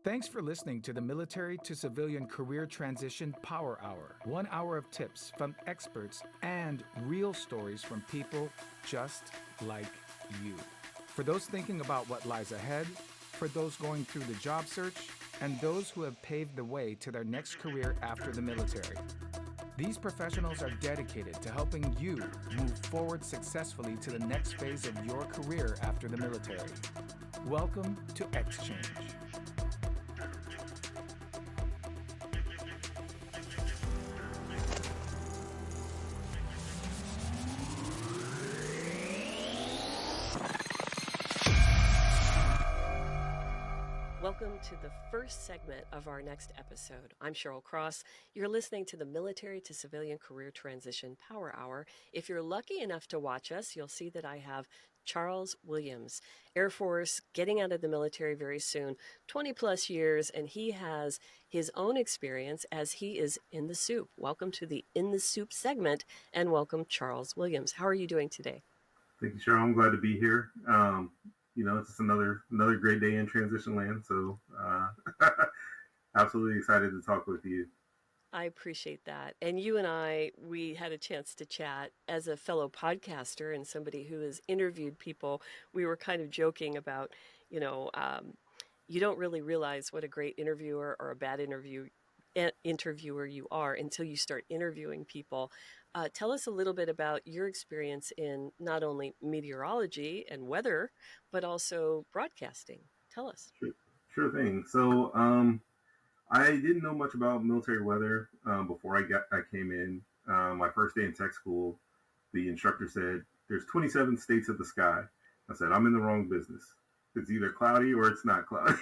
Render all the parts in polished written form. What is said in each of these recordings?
Thanks for listening to the Military to Civilian Career Transition Power Hour. 1 hour of tips from experts and real stories from people just like you. For those thinking about what lies ahead, for those going through the job search, and those who have paved the way to their next career after the military. These professionals are dedicated to helping you move forward successfully to the next phase of your career after the military. Welcome to Exchange. Welcome to the first segment of our next episode. I'm Cheryl Cross. You're listening to the Military to Civilian Career Transition Power Hour. If you're lucky enough to watch us, you'll see that I have Charles Williams, Air Force, getting out of the military very soon, 20 plus years, and he has his own experience as he is in the soup. Welcome to the In the Soup segment, and welcome Charles Williams. How are you doing today? Thank you, Cheryl. I'm glad to be here. It's just another great day in transition land. So absolutely excited to talk with you. I appreciate that. And you and I, we had a chance to chat as a fellow podcaster and somebody who has interviewed people. We were kind of joking about, you don't really realize what a great interviewer or a bad interviewer you are until you start interviewing people. Tell us a little bit about your experience in not only meteorology and weather, but also broadcasting. Tell us. Sure thing. So I didn't know much about military weather before I came in. My first day in tech school, the instructor said, "There's 27 states of the sky." I said, "I'm in the wrong business. It's either cloudy or it's not cloudy."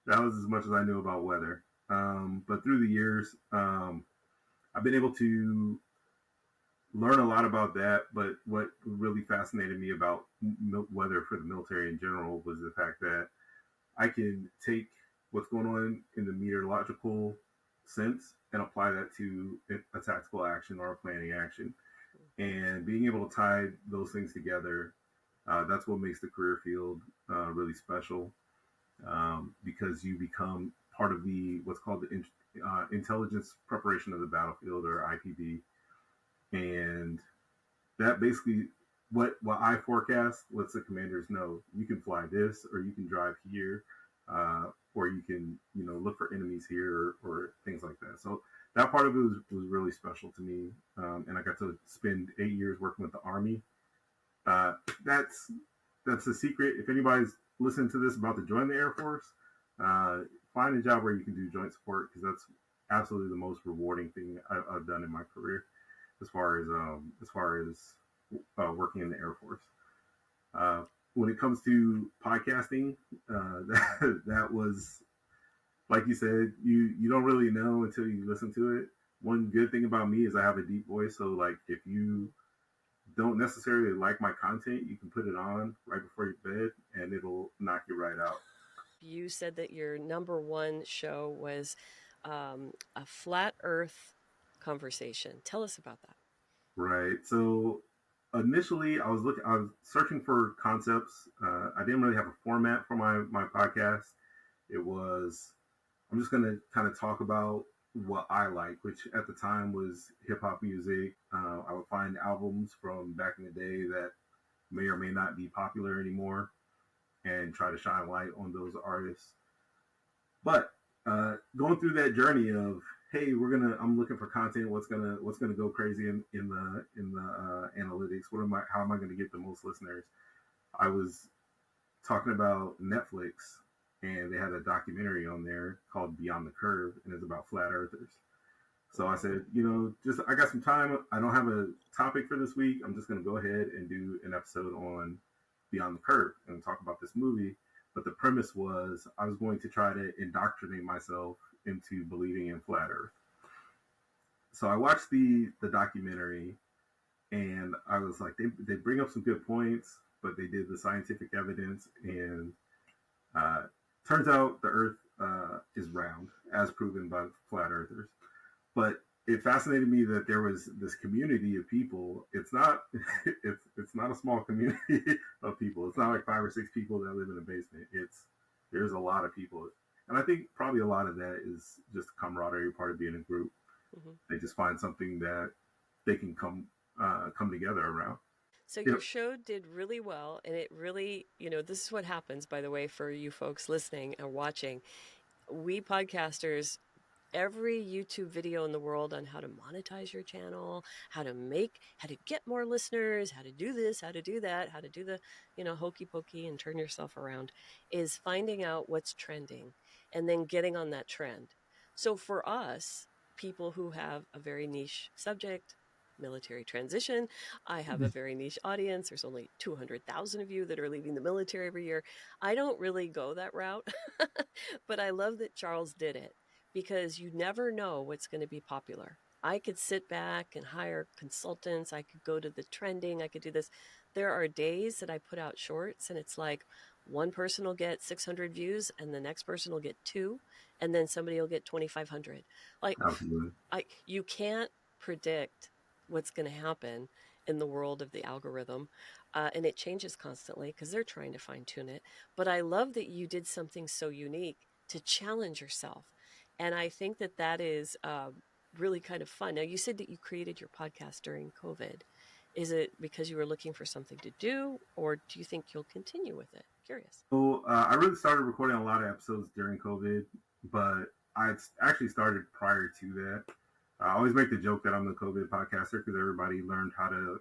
That was as much as I knew about weather. But through the years, I've been able to learn a lot about that. But what really fascinated me about weather for the military in general was the fact that I can take what's going on in the meteorological sense and apply that to a tactical action or a planning action. And being able to tie those things together, that's what makes the career field really special, because you become part of what's called the intelligence preparation of the battlefield, or IPB. And that basically, what I forecast lets the commanders know you can fly this, or you can drive here, or you can, look for enemies here, or things like that. So that part of it was really special to me. And I got to spend 8 years working with the Army. That's a secret. If anybody's listening to this about to join the Air Force, find a job where you can do joint support, because that's absolutely the most rewarding thing I've done in my career, as far as working in the Air Force. When it comes to podcasting, that was, like you said, you don't really know until you listen to it. One good thing about me is I have a deep voice, so like if you don't necessarily like my content, you can put it on right before your bed and it'll knock you right out. You said that your number one show was a flat Earth conversation. Tell us about that. Right. So initially, I was searching for concepts. I didn't really have a format for my podcast. It was, I'm just going to kind of talk about what I like, which at the time was hip hop music. I would find albums from back in the day that may or may not be popular anymore, and try to shine light on those artists. But going through that journey of, hey, I'm looking for content. What's gonna go crazy in the analytics? How am I gonna get the most listeners? I was talking about Netflix, and they had a documentary on there called Beyond the Curve, and it's about flat earthers. So I said, I got some time. I don't have a topic for this week. I'm just gonna go ahead and do an episode on Beyond the Curve and talk about this movie. But the premise was I was going to try to indoctrinate myself into believing in flat earth. So I watched the documentary, and I was like, they bring up some good points, but they did the scientific evidence, and turns out the earth is round, as proven by flat earthers. But it fascinated me that there was this community of people. It's not it's not a small community of people. It's not like 5 or 6 people that live in a basement. There's a lot of people. And I think probably a lot of that is just camaraderie, part of being a group. Hmm. They just find something that they can come together around. So You your show did really well, and it really, this is what happens, by the way, for you folks listening and watching. We podcasters, every YouTube video in the world on how to monetize your channel, how to get more listeners, how to do this, how to do that, how to do the, hokey pokey and turn yourself around, is finding out what's trending and then getting on that trend. So for us, people who have a very niche subject, military transition, I have a know, very niche audience. There's only 200,000 of you that are leaving the military every year. I don't really go that route, but I love that Charles did it because you never know what's going to be popular. I could sit back and hire consultants. I could go to the trending. I could do this. There are days that I put out shorts and it's like one person will get 600 views and the next person will get two, and then somebody will get 2,500. Like, absolutely. you can't predict what's going to happen in the world of the algorithm. And it changes constantly because they're trying to fine tune it. But I love that you did something so unique to challenge yourself. And I think that that is really kind of fun. Now, you said that you created your podcast during COVID. Is it because you were looking for something to do, or do you think you'll continue with it? Curious. So I really started recording a lot of episodes during COVID, but I actually started prior to that. I always make the joke that I'm the COVID podcaster because everybody learned how to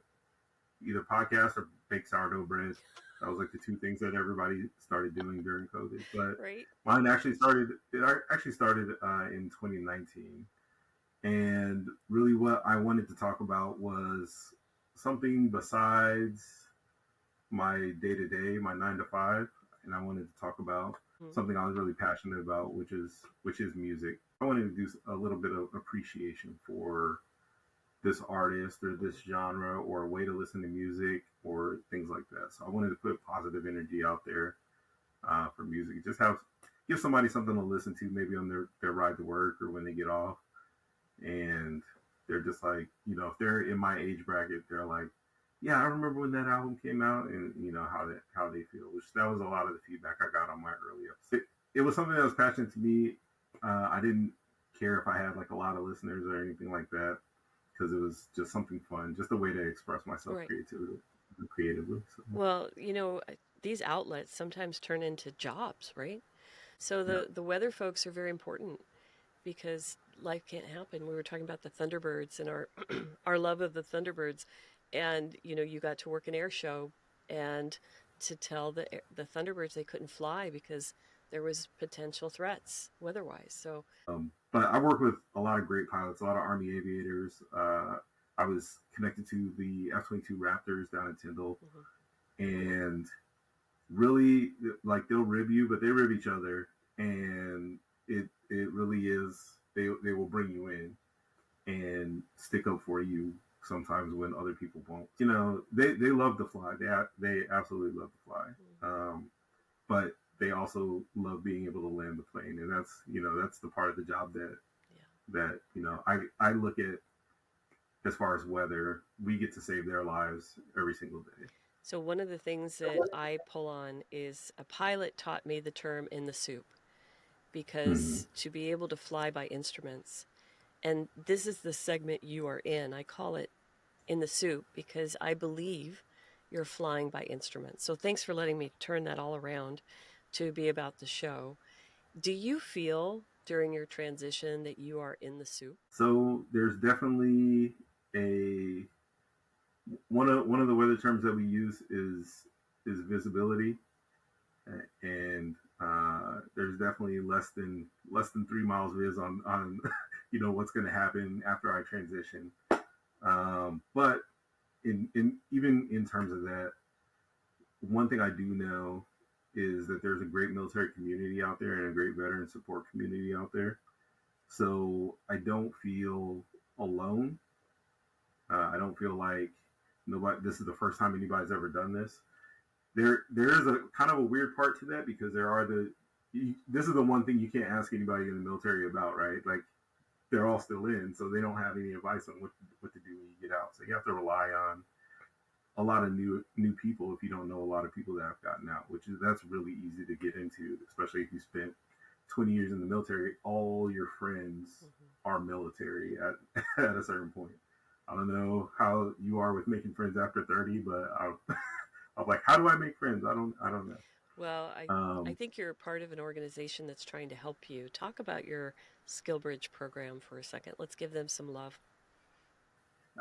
either podcast or bake sourdough bread. That was like the two things that everybody started doing during COVID. But Right? mine actually started. It actually started in 2019, and really what I wanted to talk about was something besides my day to day, my 9 to 5, and I wanted to talk about Mm-hmm. something I was really passionate about, which is music. I wanted to do a little bit of appreciation for this artist or this genre or a way to listen to music or things like that. So I wanted to put positive energy out there for music. Just give somebody something to listen to, maybe on their ride to work or when they get off, and they're just like, if they're in my age bracket, they're like, yeah, I remember when that album came out, and how they feel. Which that was a lot of the feedback I got on my early episode. It was something that was passionate to me. I didn't care if I had like a lot of listeners or anything like that, because it was just something fun, just a way to express myself Right. creatively. So, Well, these outlets sometimes turn into jobs, right? So yeah. the weather folks are very important because life can't happen. We were talking about the Thunderbirds and our our love of the Thunderbirds, and you got to work an air show and to tell the Thunderbirds they couldn't fly because there was potential threats weather-wise. So But I work with a lot of great pilots, a lot of Army aviators. I was connected to the F-22 Raptors down in Tyndall, mhm. and really, like, they'll rib you, but they rib each other, and it really is. They will bring you in and stick up for you sometimes when other people won't. They love to fly. They absolutely love to fly. But they also love being able to land the plane, and that's the part of the job Yeah. that I look at as far as weather. We get to save their lives every single day. So one of the things that I pull on is a pilot taught me the term "in the soup" Mm-hmm. because to be able to fly by instruments, and this is the segment you are in. I call it "in the soup" because I believe you're flying by instruments. So thanks for letting me turn that all around to be about the show. Do you feel during your transition that you are in the soup? So there's definitely a one of the weather terms that we use is visibility, and there's definitely less than 3 miles viz on what's going to happen after I transition. But in even in terms of that, one thing I do know is that there's a great military community out there and a great veteran support community out there. So I don't feel alone. I don't feel like nobody. This is the first time anybody's ever done this. There is a kind of a weird part to that because this is the one thing you can't ask anybody in the military about, right? Like, they're all still in, so they don't have any advice on what to do when you get out. So you have to rely on a lot of new people if you don't know a lot of people that have gotten out, that's really easy to get into, especially if you spent 20 years in the military, all your friends Mm-hmm. are military at, at a certain point. I don't know how you are with making friends after 30, but I'm like, how do I make friends? I don't know. Well, I Um, think you're part of an organization that's trying to help you. Talk about your skillbridge program for a second. Let's give them some love.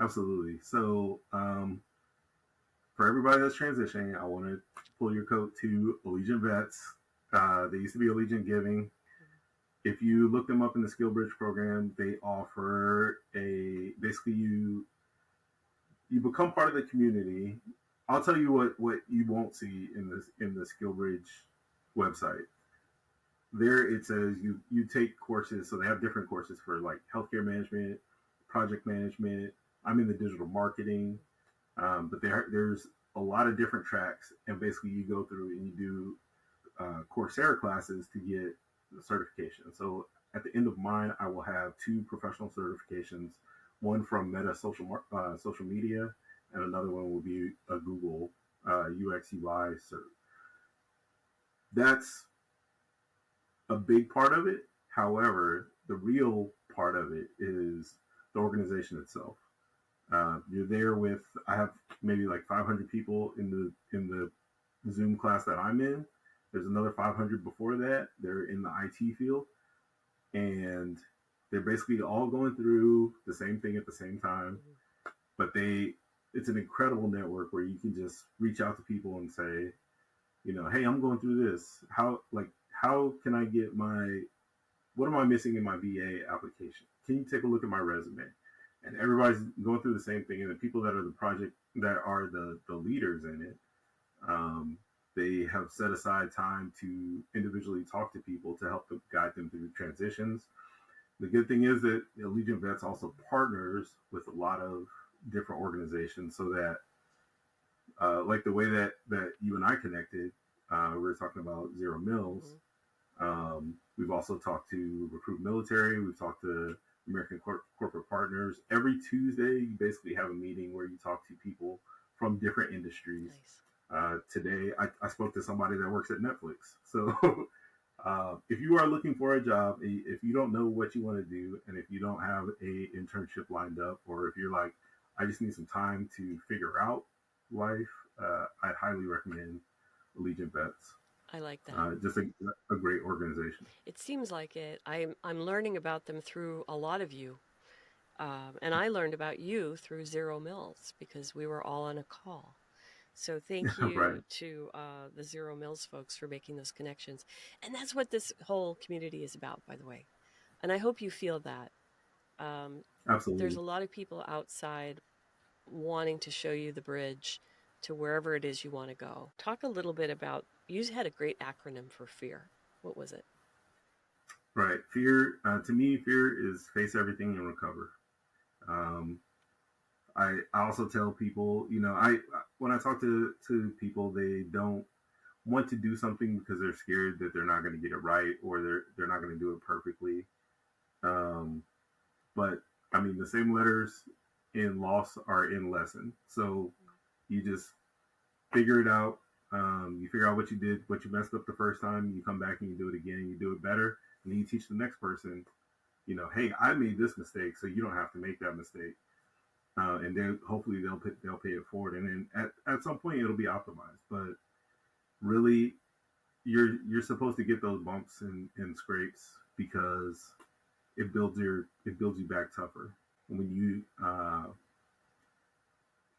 Absolutely. So, for everybody that's transitioning, I want to pull your coat to Allegiant Vets. They used to be Allegiant Giving. If you look them up in the SkillBridge program, they offer a basically you become part of the community. I'll tell you what you won't see in the SkillBridge website. There it says you take courses, so they have different courses for like healthcare management, project management. I'm in the digital marketing, but there's a lot of different tracks, and basically you go through and you do Coursera classes to get the certification. So at the end of mine, I will have two professional certifications, one from Meta social media, and another one will be a Google UX UI cert. That's a big part of it. However, the real part of it is the organization itself. You're there with I have maybe like 500 people in the Zoom class that I'm in. There's another 500 before that. They're in the IT field, and they're basically all going through the same thing at the same time. Mm-hmm. But it's an incredible network where you can just reach out to people and say, hey, I'm going through this. How can I get what am I missing in my VA application? Can you take a look at my resume? And everybody's going through the same thing. And the people that are the leaders in it, they have set aside time to individually talk to people to help them guide them through transitions. The good thing is that Allegiant Vets also partners with a lot of different organizations so that, like the way that you and I connected, we were talking about Zero Mills. We've also talked to Recruit Military. We've talked to American Corporate Partners. Every Tuesday, you basically have a meeting where you talk to people from different industries. Nice. Today, I spoke to somebody that works at Netflix. So if you are looking for a job, if you don't know what you want to do, and if you don't have a internship lined up, or if you're like, I just need some time to figure out life, I'd highly recommend Allegiant Vets. I like that. Just a great organization. It seems like it. I'm learning about them through a lot of you. And I learned about you through Zero Mills because we were all on a call. So thank Right. you to the Zero Mills folks for making those connections. And that's what this whole community is about, by the way. And I hope you feel that. Um, there's Absolutely. a lot of people outside wanting to show you the bridge to wherever it is you want to go. Talk a little bit about, you had a great acronym for FEAR. What was it? Right. Fear, to me, fear is face everything and recover. Um, I also tell people, when I talk to people, they don't want to do something because they're scared that they're not going to get it right or they're not going to do it perfectly. Um, but I mean, the same letters in loss are in lesson. So you just figure it out. You figure out what you did, what you messed up the first time. You come back and you do it again. You do it better, and then you teach the next person. Hey, I made this mistake, so you don't have to make that mistake. And then hopefully they'll pay it forward, and then at some point it'll be optimized. But really, you're supposed to get those bumps and scrapes because it builds you back tougher. When you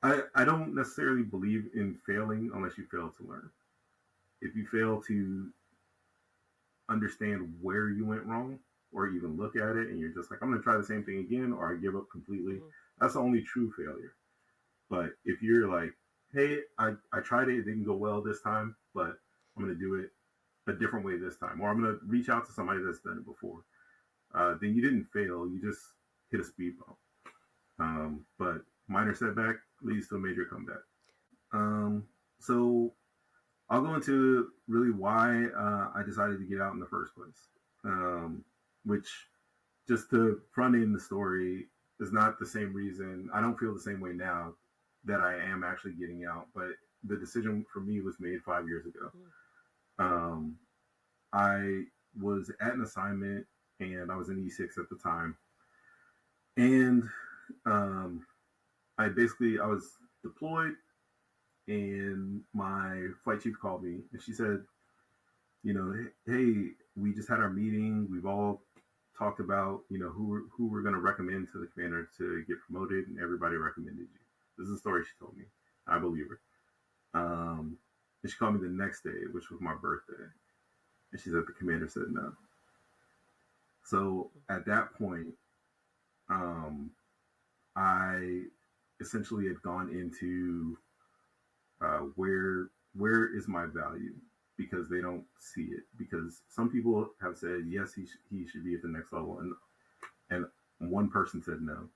I don't necessarily believe in failing unless you fail to learn. If you fail to understand where you went wrong or even look at it and you're just like, I'm going to try the same thing again, or I give up completely, Mm-hmm. that's the only true failure. But if you're like, hey, I tried it didn't go well this time, but I'm going to do it a different way this time, or I'm going to reach out to somebody that's done it before, then you didn't fail. You just hit a speed bump. But minor setback leads to a major comeback. So I'll go into really why I decided to get out in the first place, which just to front end the story is not the same reason. I don't feel the same way now that I am actually getting out, but the decision for me was made 5 years ago. I was at an assignment, and I was in E6 at the time, and um, I was deployed, and my flight chief called me, and she said, hey, we just had our meeting. We've all talked about, who we're going to recommend to the commander to get promoted, and everybody recommended you. This is a story she told me. I believe her. And she called me the next day, which was my birthday, and she said the commander said no. So at that point, I essentially had gone into where is my value, because they don't see it. Because some people have said yes, he should be at the next level, and one person said no,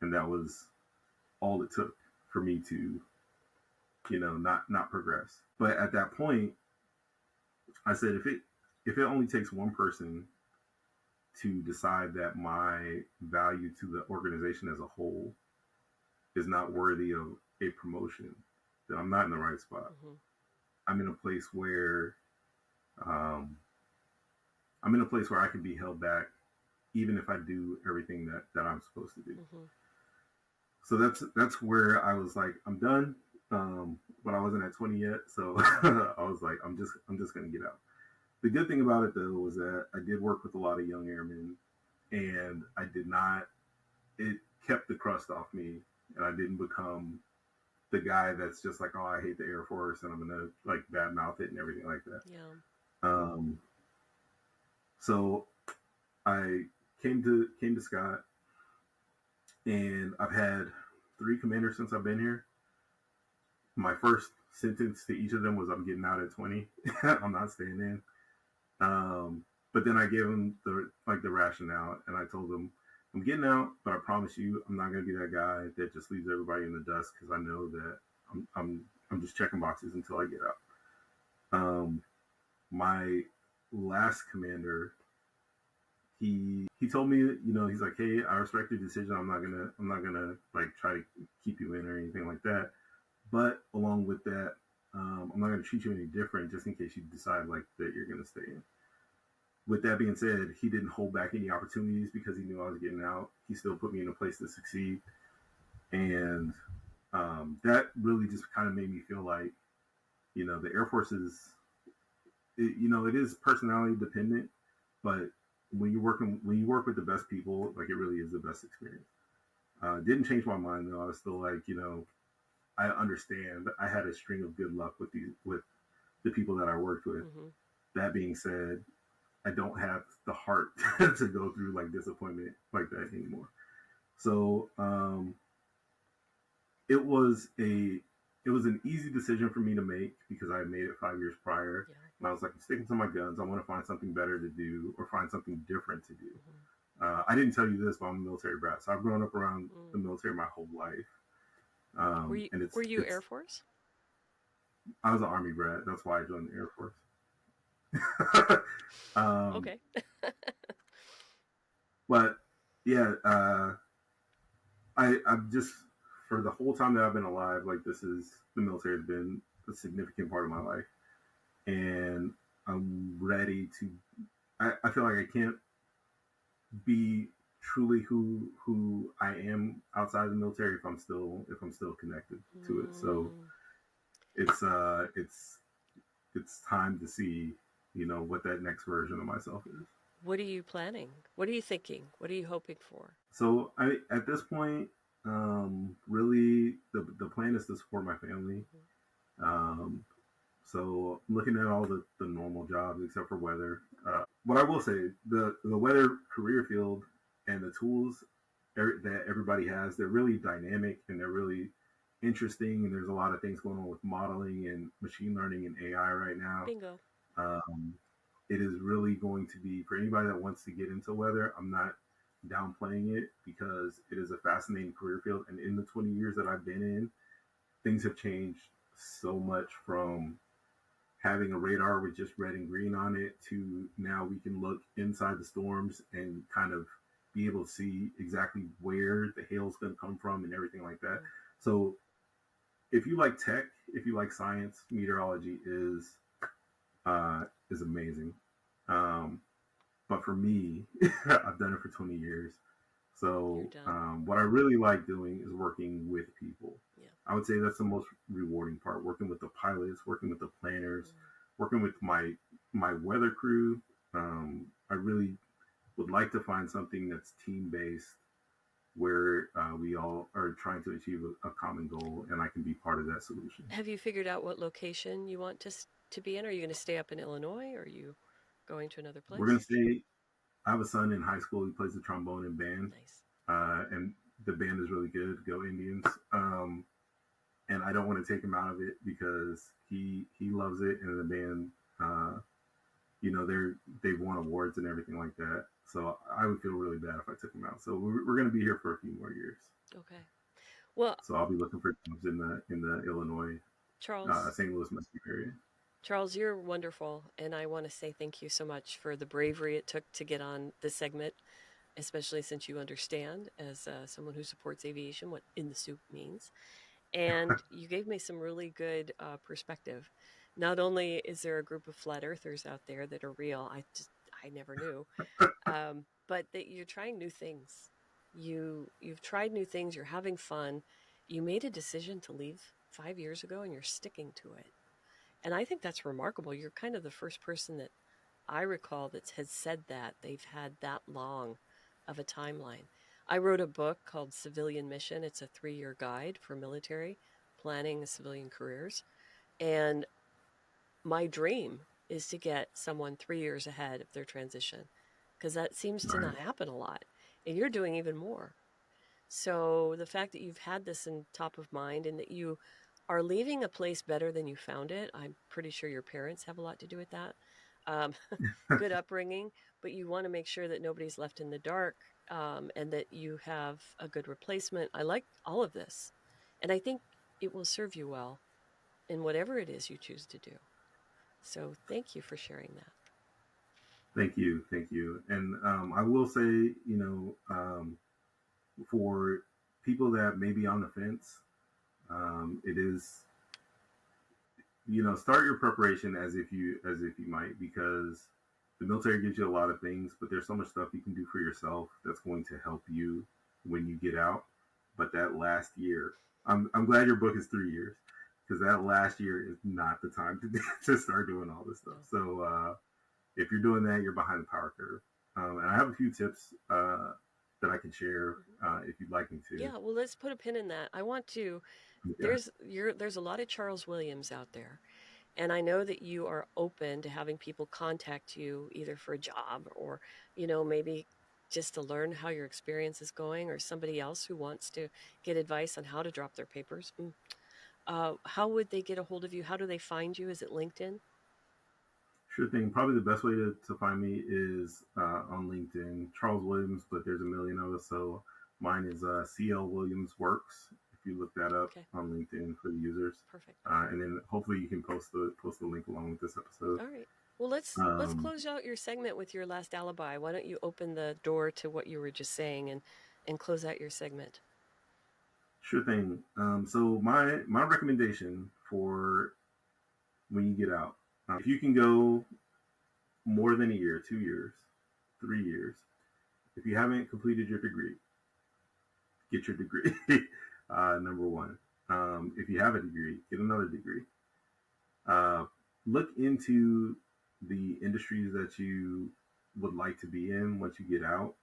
and that was all it took for me to not progress. But at that point, I said if it only takes one person to decide that my value to the organization as a whole is not worthy of a promotion, then I'm not in the right spot. Mm-hmm. I'm in a place where I can be held back, even if I do everything that I'm supposed to do. Mm-hmm. So that's where I was like, I'm done. But I wasn't at 20 yet, so I was like, I'm just gonna get out. The good thing about it though was that I did work with a lot of young airmen, and it kept the crust off me, and I didn't become the guy that's just like, oh, I hate the Air Force and I'm gonna like badmouth it and everything like that. Yeah. So I came to Scott, and I've had 3 commanders since I've been here. My first sentence to each of them was, I'm getting out at 20. I'm not staying in. But then I gave them the rationale, and I told them, I'm getting out, but I promise you, I'm not going to be that guy that just leaves everybody in the dust, because I know that I'm just checking boxes until I get out. My last commander, he told me, he's like, hey, I respect your decision. I'm not gonna like try to keep you in or anything like that. But along with that, I'm not going to treat you any different just in case you decide like that you're going to stay in. With that being said, he didn't hold back any opportunities because he knew I was getting out. He still put me in a place to succeed. And that really just kind of made me feel like, the Air Force is, it is personality dependent, but when you work with the best people, like, it really is the best experience. Didn't change my mind though. I was still like, I understand. I had a string of good luck with the people that I worked with. Mm-hmm. That being said, I don't have the heart to go through like disappointment like that anymore. So it was an easy decision for me to make because I had made it 5 years prior. Yeah. And I was like, I'm sticking to my guns. I want to find something better to do or find something different to do. Mm-hmm. I didn't tell you this, but I'm a military brat. So I've grown up around the military my whole life. Were you Air Force? I was an Army brat. That's why I joined the Air Force. Okay. But yeah, I've just, for the whole time that I've been alive, like the military has been a significant part of my life, and I'm ready to. I feel like I can't be truly who I am outside of the military if I'm still connected to it. So it's time to see, what that next version of myself is. What are you planning? What are you thinking? What are you hoping for? So at this point, really the plan is to support my family. Mm-hmm. So looking at all the normal jobs except for weather. What I will say, the weather career field and the tools that everybody has, they're really dynamic and they're really interesting. And there's a lot of things going on with modeling and machine learning and AI right now. Bingo. It is really going to be, for anybody that wants to get into weather, I'm not downplaying it because it is a fascinating career field. And in the 20 years that I've been in, things have changed so much, from having a radar with just red and green on it to now we can look inside the storms and kind of be able to see exactly where the hail's going to come from and everything like that. So if you like tech, if you like science, meteorology is amazing. but for me, I've done it for 20 years. You're So done. what I really like doing is working with people. Yeah. I would say that's the most rewarding part. Working with the pilots, working with the planners, Mm. working with my weather crew. I really would like to find something that's team based, where we all are trying to achieve a common goal, and I can be part of that solution. Have you figured out what location you want to be in? Are you going to stay up in Illinois, or are you going to another We're gonna place? stay. I have a son in high school. He plays the trombone in band, Nice. and the band is really good. Go Indians! And I don't want to take him out of it because he loves it, and the band, uh, they've won awards and everything like that. So I would feel really bad if I took him out. So we're going to be here for a few more years. Okay. Well, So I'll be looking for jobs in the Illinois, Charles, St. Louis metro area. Charles, you're wonderful, and I want to say thank you so much for the bravery it took to get on this segment, especially since you understand, as someone who supports aviation, what in the soup means. And you gave me some really good perspective. Not only is there a group of flat earthers out there that are real, I never knew, but that you're trying new things. You've tried new things. You're having fun. You made a decision to leave 5 years ago, and you're sticking to it. And I think that's remarkable. You're kind of the first person that I recall that has said that they've had that long of a timeline. I wrote a book called Civilian Mission. It's a 3-year guide for military planning civilian careers. And my dream is to get someone 3 years ahead of their transition, because that seems to Right. not happen a lot. And you're doing even more. So the fact that you've had this in top of mind and that you are leaving a place better than you found it, I'm pretty sure your parents have a lot to do with that. Um, good upbringing, but you want to make sure that nobody's left in the dark, and that you have a good replacement. I like all of this. And I think it will serve you well in whatever it is you choose to do. So thank you for sharing that. Thank you. And I will say, for people that may be on the fence, it is, start your preparation as if you might, because the military gives you a lot of things, but there's so much stuff you can do for yourself that's going to help you when you get out. But that last year, I'm glad your book is 3 years, because that last year is not the time to to start doing all this stuff. No. So if you're doing that, you're behind the power curve. And I have a few tips that I can share if you'd like me to. Yeah, well, let's put a pin in that. I want to. Yeah, There's a lot of Charles Williams out there, and I know that you are open to having people contact you either for a job or, maybe just to learn how your experience is going, or somebody else who wants to get advice on how to drop their papers. How would they get a hold of you? How do they find you? Is it LinkedIn? sure thing. Probably the best way to find me is on LinkedIn, Charles Williams, but there's a million of us. So mine is CL Williams Works. If you look that up Okay, on LinkedIn for the users, perfect. and then hopefully you can post the link along with this episode. All right. Well, let's Um, close out your segment with your last alibi. Why don't you open the door to what you were just saying and close out your segment? sure thing. So my recommendation for when you get out, if you can go more than a year, 2 years, 3 years, if you haven't completed your degree, get your degree. Number one. If you have a degree, get another degree. Uh, Look into the industries that you would like to be in once you get out.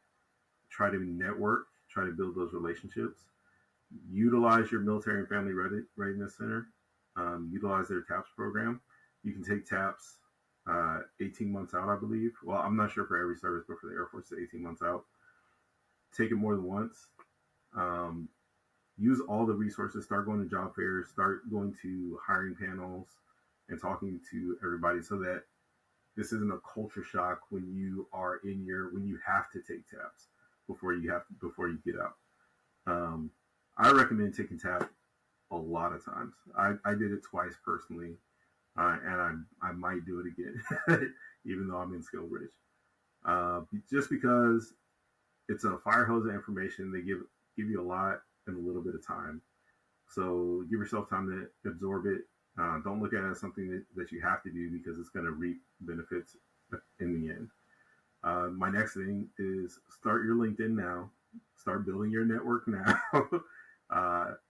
Try to network, try to build those relationships. Utilize your military and family readiness center. Utilize their TAPS program. You can take TAPS 18 months out, I believe. Well, I'm not sure for every service, but for the Air Force, it's 18 months out. Take it more than once. Um, Use all the resources. Start going to job fairs. Start going to hiring panels and talking to everybody, so that this isn't a culture shock when you have to take TAPS before you get out. I recommend taking TAP a lot of times. I did it twice personally, and I might do it again, even though I'm in skillbridge. Just because it's a fire hose of information. They give you a lot in a little bit of time. So give yourself time to absorb it. Don't look at it as something that you have to do, because it's going to reap benefits in the end. My next thing is start your LinkedIn now. Start building your network now.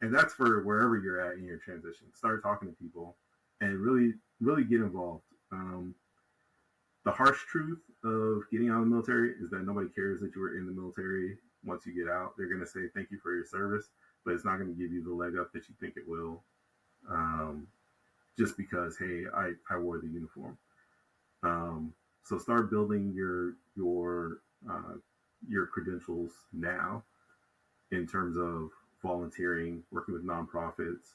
And that's for wherever you're at in your transition. Start talking to people and really, really get involved. The harsh truth of getting out of the military is that nobody cares that you were in the military. Once you get out, they're going to say thank you for your service, but it's not going to give you the leg up that you think it will, just because, hey, I wore the uniform. So start building your credentials now in terms of volunteering, working with nonprofits,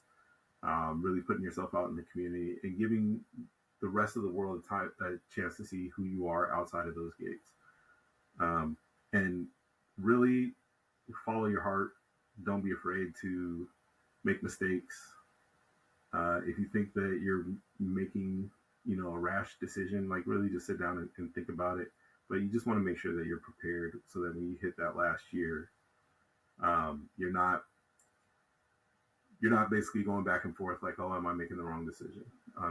really putting yourself out in the community and giving the rest of the world a chance to see who you are outside of those gates. And really follow your heart. Don't be afraid to make mistakes. If you think that you're making, a rash decision, like really just sit down and think about it. But you just want to make sure that you're prepared so that when you hit that last year, you're not basically going back and forth like, oh, am I making the wrong decision?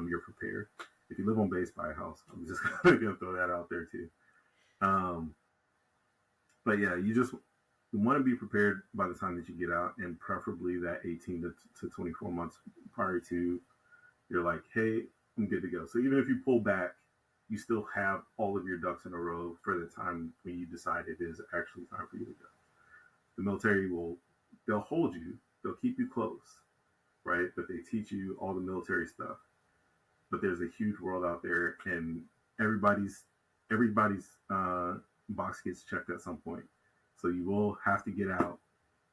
You're prepared. If you live on base, buy a house. I'm just going to throw that out there too. But yeah, you want to be prepared by the time that you get out, and preferably that 18 to 24 months prior to, you're like, hey, I'm good to go. So even if you pull back, you still have all of your ducks in a row for the time when you decide it is actually time for you to go. The military they'll hold you, they'll keep you close, right? But they teach you all the military stuff. But there's a huge world out there, and everybody's box gets checked at some point. So you will have to get out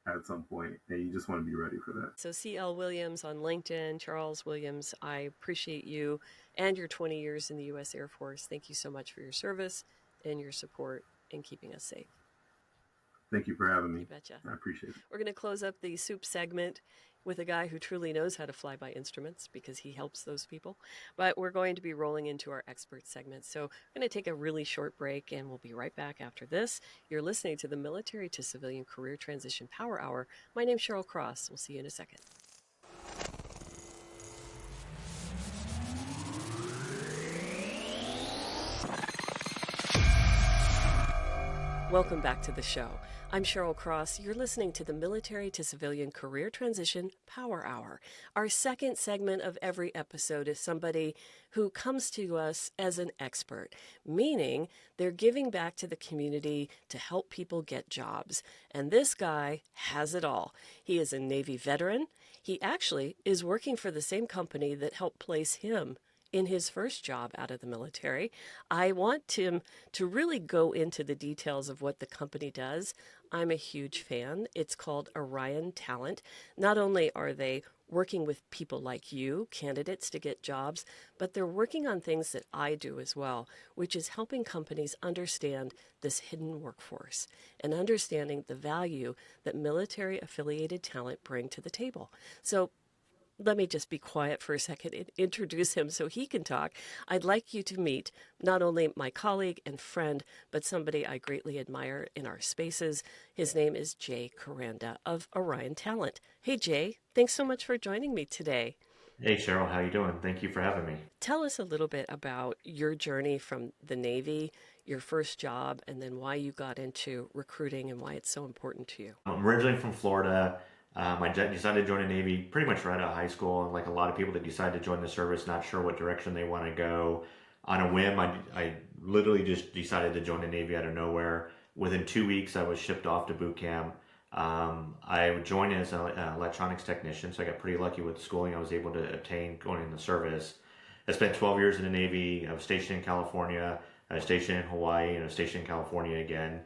at some point, and you just want to be ready for that. So C.L. Williams on LinkedIn, Charles Williams, I appreciate you and your 20 years in the U.S. Air Force. Thank you so much for your service and your support in keeping us safe. Thank you for having me. You betcha. I appreciate it. We're going to close up the soup segment with a guy who truly knows how to fly by instruments because he helps those people. But we're going to be rolling into our expert segment. So we're going to take a really short break, and we'll be right back after this. You're listening to the Military to Civilian Career Transition Power Hour. My name's Cheryl Cross. We'll see you in a second. Welcome back to the show. I'm Cheryl Cross. You're listening to the Military to Civilian Career Transition Power Hour. Our second segment of every episode is somebody who comes to us as an expert, meaning they're giving back to the community to help people get jobs. And this guy has it all. He is a Navy veteran. He actually is working for the same company that helped place him in his first job out of the military. I want him to really go into the details of what the company does. I'm a huge fan. It's called Orion Talent. Not only are they working with people like you, candidates, to get jobs, but they're working on things that I do as well, which is helping companies understand this hidden workforce and understanding the value that military-affiliated talent bring to the table. So let me just be quiet for a second and introduce him so he can talk. I'd like you to meet not only my colleague and friend, but somebody I greatly admire in our spaces. His name is Jay Coranda of Orion Talent. Hey, Jay, thanks so much for joining me today. Hey, Cheryl, how you doing? Thank you for having me. Tell us a little bit about your journey from the Navy, your first job, and then why you got into recruiting and why it's so important to you. I'm originally from Florida. I decided to join the Navy pretty much right out of high school, and like a lot of people that decide to join the service, not sure what direction they want to go. On a whim, I literally just decided to join the Navy out of nowhere. Within 2 weeks, I was shipped off to boot camp. I joined as an electronics technician, so I got pretty lucky with the schooling I was able to obtain going in the service. I spent 12 years in the Navy. I was stationed in California. I was stationed in Hawaii, and I was stationed in California again.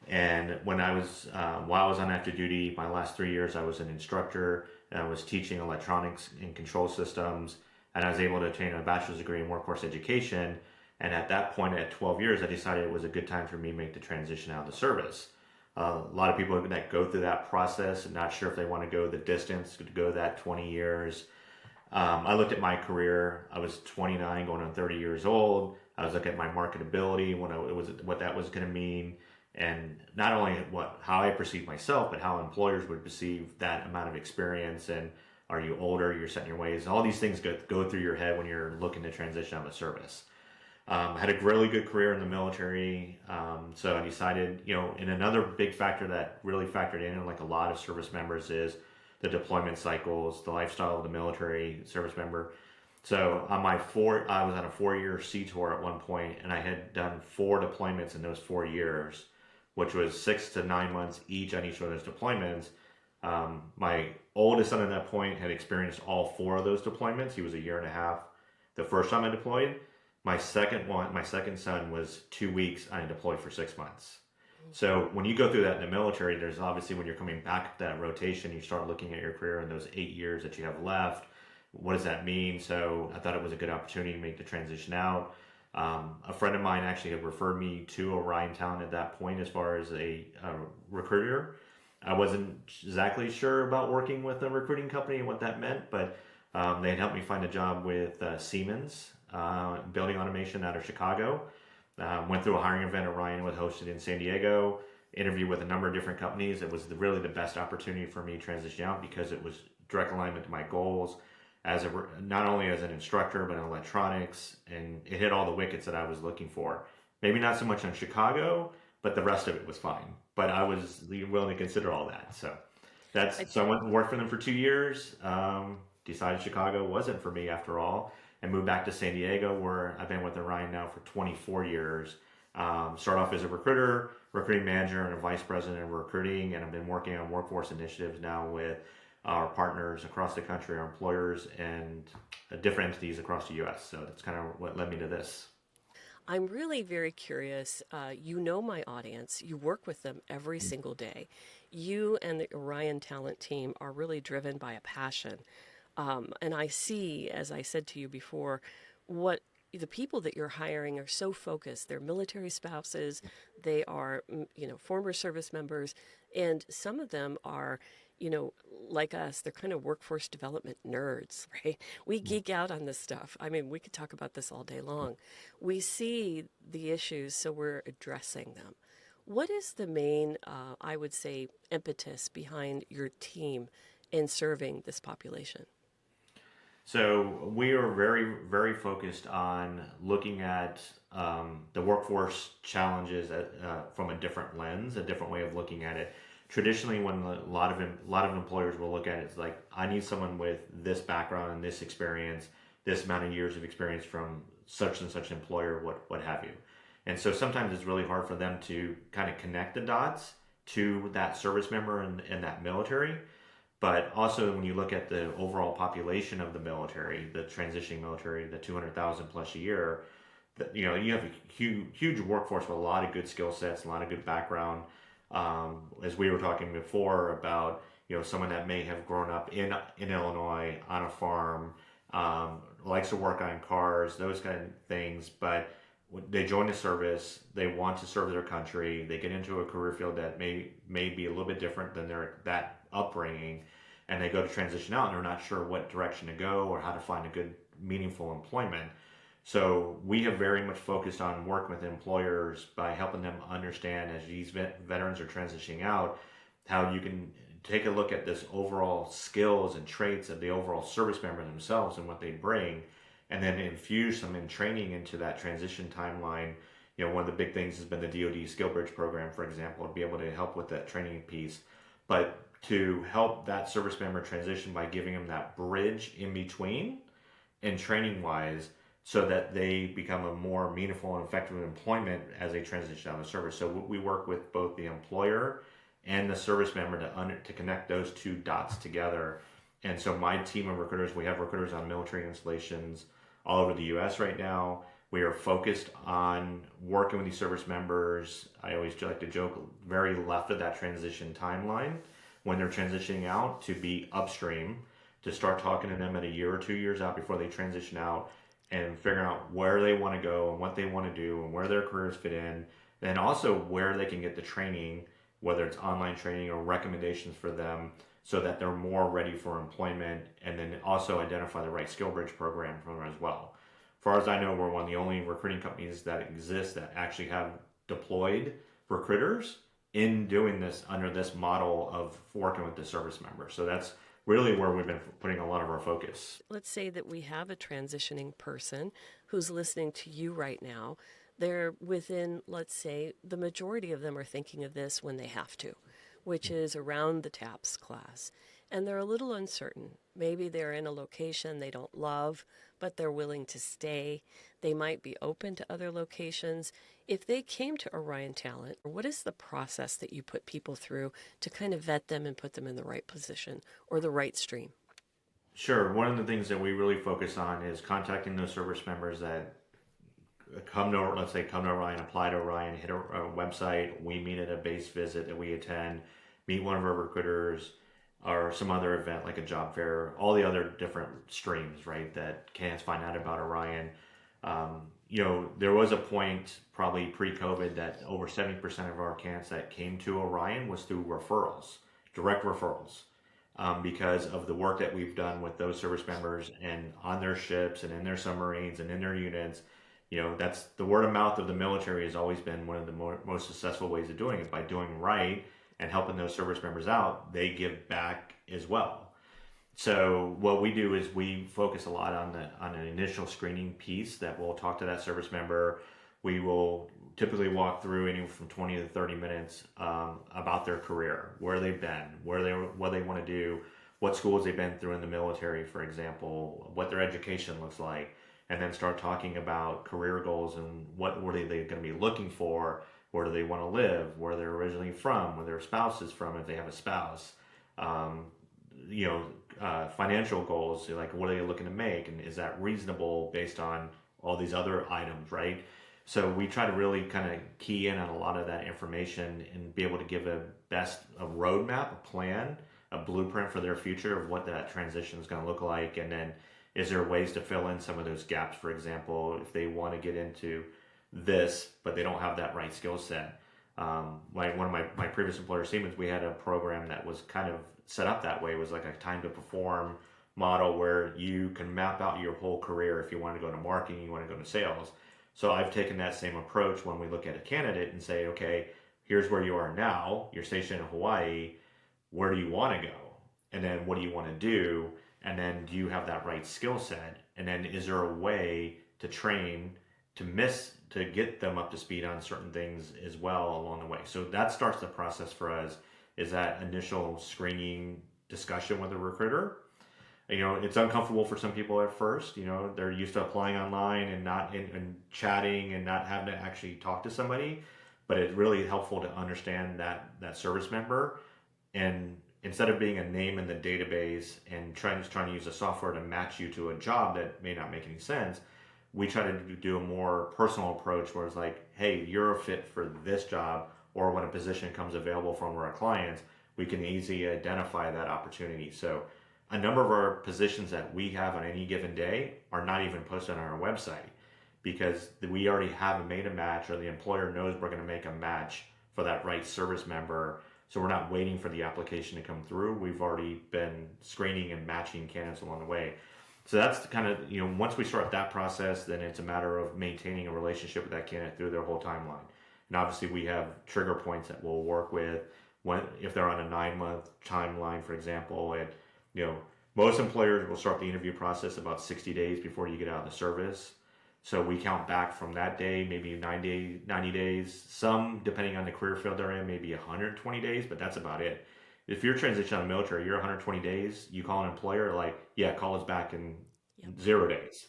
And when while I was on active duty, my last 3 years, I was an instructor, and I was teaching electronics and control systems, and I was able to obtain a bachelor's degree in workforce education. And at that point, at 12 years, I decided it was a good time for me to make the transition out of the service. A lot of people that go through that process and not sure if they want to go the distance, to go that 20 years. I looked at my career. I was 29, going on 30 years old. I was looking at my marketability, what that was going to mean. And not only how I perceive myself, but how employers would perceive that amount of experience. And are you older? You're set in your ways. All these things go through your head when you're looking to transition out of the service. Had a really good career in the military. So I decided, and another big factor that really factored in, like a lot of service members, is the deployment cycles, the lifestyle of the military service member. So I was on a 4-year sea tour at one point, and I had done 4 deployments in those 4 years, which was 6 to 9 months each on each of those deployments. My oldest son at that point had experienced all 4 of those deployments. He was a year and a half the first time I deployed. My second son was 2 weeks. I deployed for 6 months. So when you go through that in the military, there's obviously, when you're coming back that rotation, you start looking at your career in those 8 years that you have left. What does that mean? So I thought it was a good opportunity to make the transition out. A friend of mine actually had referred me to Orion Talent at that point as far as a recruiter. I wasn't exactly sure about working with a recruiting company and what that meant, but they had helped me find a job with Siemens, building automation out of Chicago. Went through a hiring event Orion was hosted in San Diego, interviewed with a number of different companies. It was really the best opportunity for me to transition out because it was direct alignment to my goals not only as an instructor, but in electronics, and it hit all the wickets that I was looking for. Maybe not so much on Chicago, but the rest of it was fine. But I was willing to consider all that. So I went and worked for them for 2 years. Decided Chicago wasn't for me after all, and moved back to San Diego, where I've been with Orion now for 24 years. Started off as a recruiting manager, and a vice president of recruiting, and I've been working on workforce initiatives now with our partners across the country, our employers, and different entities across the U.S. So that's kind of what led me to this. I'm really very curious. You know my audience. You work with them every single day. You and the Orion Talent team are really driven by a passion. And I see, as I said to you before, what the people that you're hiring are so focused. They're military spouses. They are, former service members. And some of them are, like us, they're kind of workforce development nerds, right? We geek out on this stuff. I mean, we could talk about this all day long. We see the issues, so we're addressing them. What is the main, I would say, impetus behind your team in serving this population? So we are very, very focused on looking at the workforce challenges from a different lens, a different way of looking at it. Traditionally, when a lot of employers will look at it, it's like, I need someone with this background and this experience, this amount of years of experience from such and such employer, what have you. And so sometimes it's really hard for them to kind of connect the dots to that service member and that military. But also, when you look at the overall population of the military, the transitioning military, the 200,000 plus a year, you have a huge workforce with a lot of good skill sets, a lot of good background. As we were talking before about, someone that may have grown up in Illinois on a farm, likes to work on cars, those kind of things, but they join the service, they want to serve their country, they get into a career field that may be a little bit different than that upbringing, and they go to transition out and they're not sure what direction to go or how to find a good, meaningful employment. So we have very much focused on working with employers by helping them understand, as these veterans are transitioning out, how you can take a look at this overall skills and traits of the overall service member themselves and what they bring, and then infuse some in training into that transition timeline. One of the big things has been the DoD skillbridge program, for example, to be able to help with that training piece. But to help that service member transition by giving them that bridge in between and training wise, so that they become a more meaningful and effective employment as they transition out of service. So we work with both the employer and the service member to connect those two dots together. And so my team of recruiters, we have recruiters on military installations all over the U.S. right now. We are focused on working with these service members. I always like to joke, very left of that transition timeline when they're transitioning out, to be upstream, to start talking to them at a year or 2 years out before they transition out, and figuring out where they want to go and what they want to do and where their careers fit in, and also where they can get the training, whether it's online training or recommendations for them, so that they're more ready for employment, and then also identify the right skillbridge program for them as well. As far as I know, we're one of the only recruiting companies that exist that actually have deployed recruiters in doing this under this model of working with the service member. So that's really where we've been putting a lot of our focus. Let's say that we have a transitioning person who's listening to you right now, they're within, let's say, the majority of them are thinking of this when they have to, which is around the TAPS class. And they're a little uncertain. Maybe they're in a location they don't love, but they're willing to stay. They might be open to other locations. If they came to Orion Talent, what is the process that you put people through to kind of vet them and put them in the right position or the right stream? Sure. One of the things that we really focus on is contacting those service members that come to, let's say, come to Orion, apply to Orion, hit a website. We meet at a base visit that we attend, meet one of our recruiters, or some other event like a job fair, all the other different streams, right, that candidates find out about Orion. There was a point probably pre-COVID that over 70% of our candidates that came to Orion was through referrals, direct referrals, because of the work that we've done with those service members and on their ships and in their submarines and in their units. That's the word of mouth of the military has always been one of the most successful ways of doing it. By doing right and helping those service members out, they give back as well. So what we do is we focus a lot on an initial screening piece that we'll talk to that service member. We will typically walk through anywhere from 20 to 30 minutes about their career, where they've been, what they want to do, what schools they've been through in the military, for example, what their education looks like, and then start talking about career goals and what are they going to be looking for, where do they want to live, where they're originally from, where their spouse is from, if they have a spouse, financial goals, like what are they looking to make, and is that reasonable based on all these other items, right? So we try to really kind of key in on a lot of that information and be able to give a roadmap, a plan, a blueprint for their future of what that transition is going to look like. And then is there ways to fill in some of those gaps? For example, if they want to get into this, but they don't have that right skill set. Like one of my previous employer, Siemens, we had a program that was kind of set up that way. It was like a time to perform model where you can map out your whole career. If you want to go to marketing, you want to go to sales. So I've taken that same approach when we look at a candidate and say, okay, here's where you are now. You're stationed in Hawaii. Where do you want to go? And then what do you want to do? And then do you have that right skill set? And then is there a way to train to get them up to speed on certain things as well along the way? So that starts the process for us, is that initial screening discussion with a recruiter. It's uncomfortable for some people at first. They're used to applying online and chatting and not having to actually talk to somebody. But it's really helpful to understand that service member, and instead of being a name in the database and trying to use a software to match you to a job that may not make any sense, we try to do a more personal approach where it's like, hey, you're a fit for this job, or when a position comes available from our clients, we can easily identify that opportunity. So a number of our positions that we have on any given day are not even posted on our website because we already have made a match, or the employer knows we're going to make a match for that right service member. So we're not waiting for the application to come through. We've already been screening and matching candidates along the way. So that's the kind of, once we start that process, then it's a matter of maintaining a relationship with that candidate through their whole timeline. And obviously we have trigger points that we'll work with if they're on a 9-month timeline, for example. And, most employers will start the interview process about 60 days before you get out of the service. So we count back from that day, maybe 90 days. Some, depending on the career field they're in, maybe 120 days, but that's about it. If you're transitioning out of the military, you're 120 days, you call an employer, like, yeah, call us back in 0 days.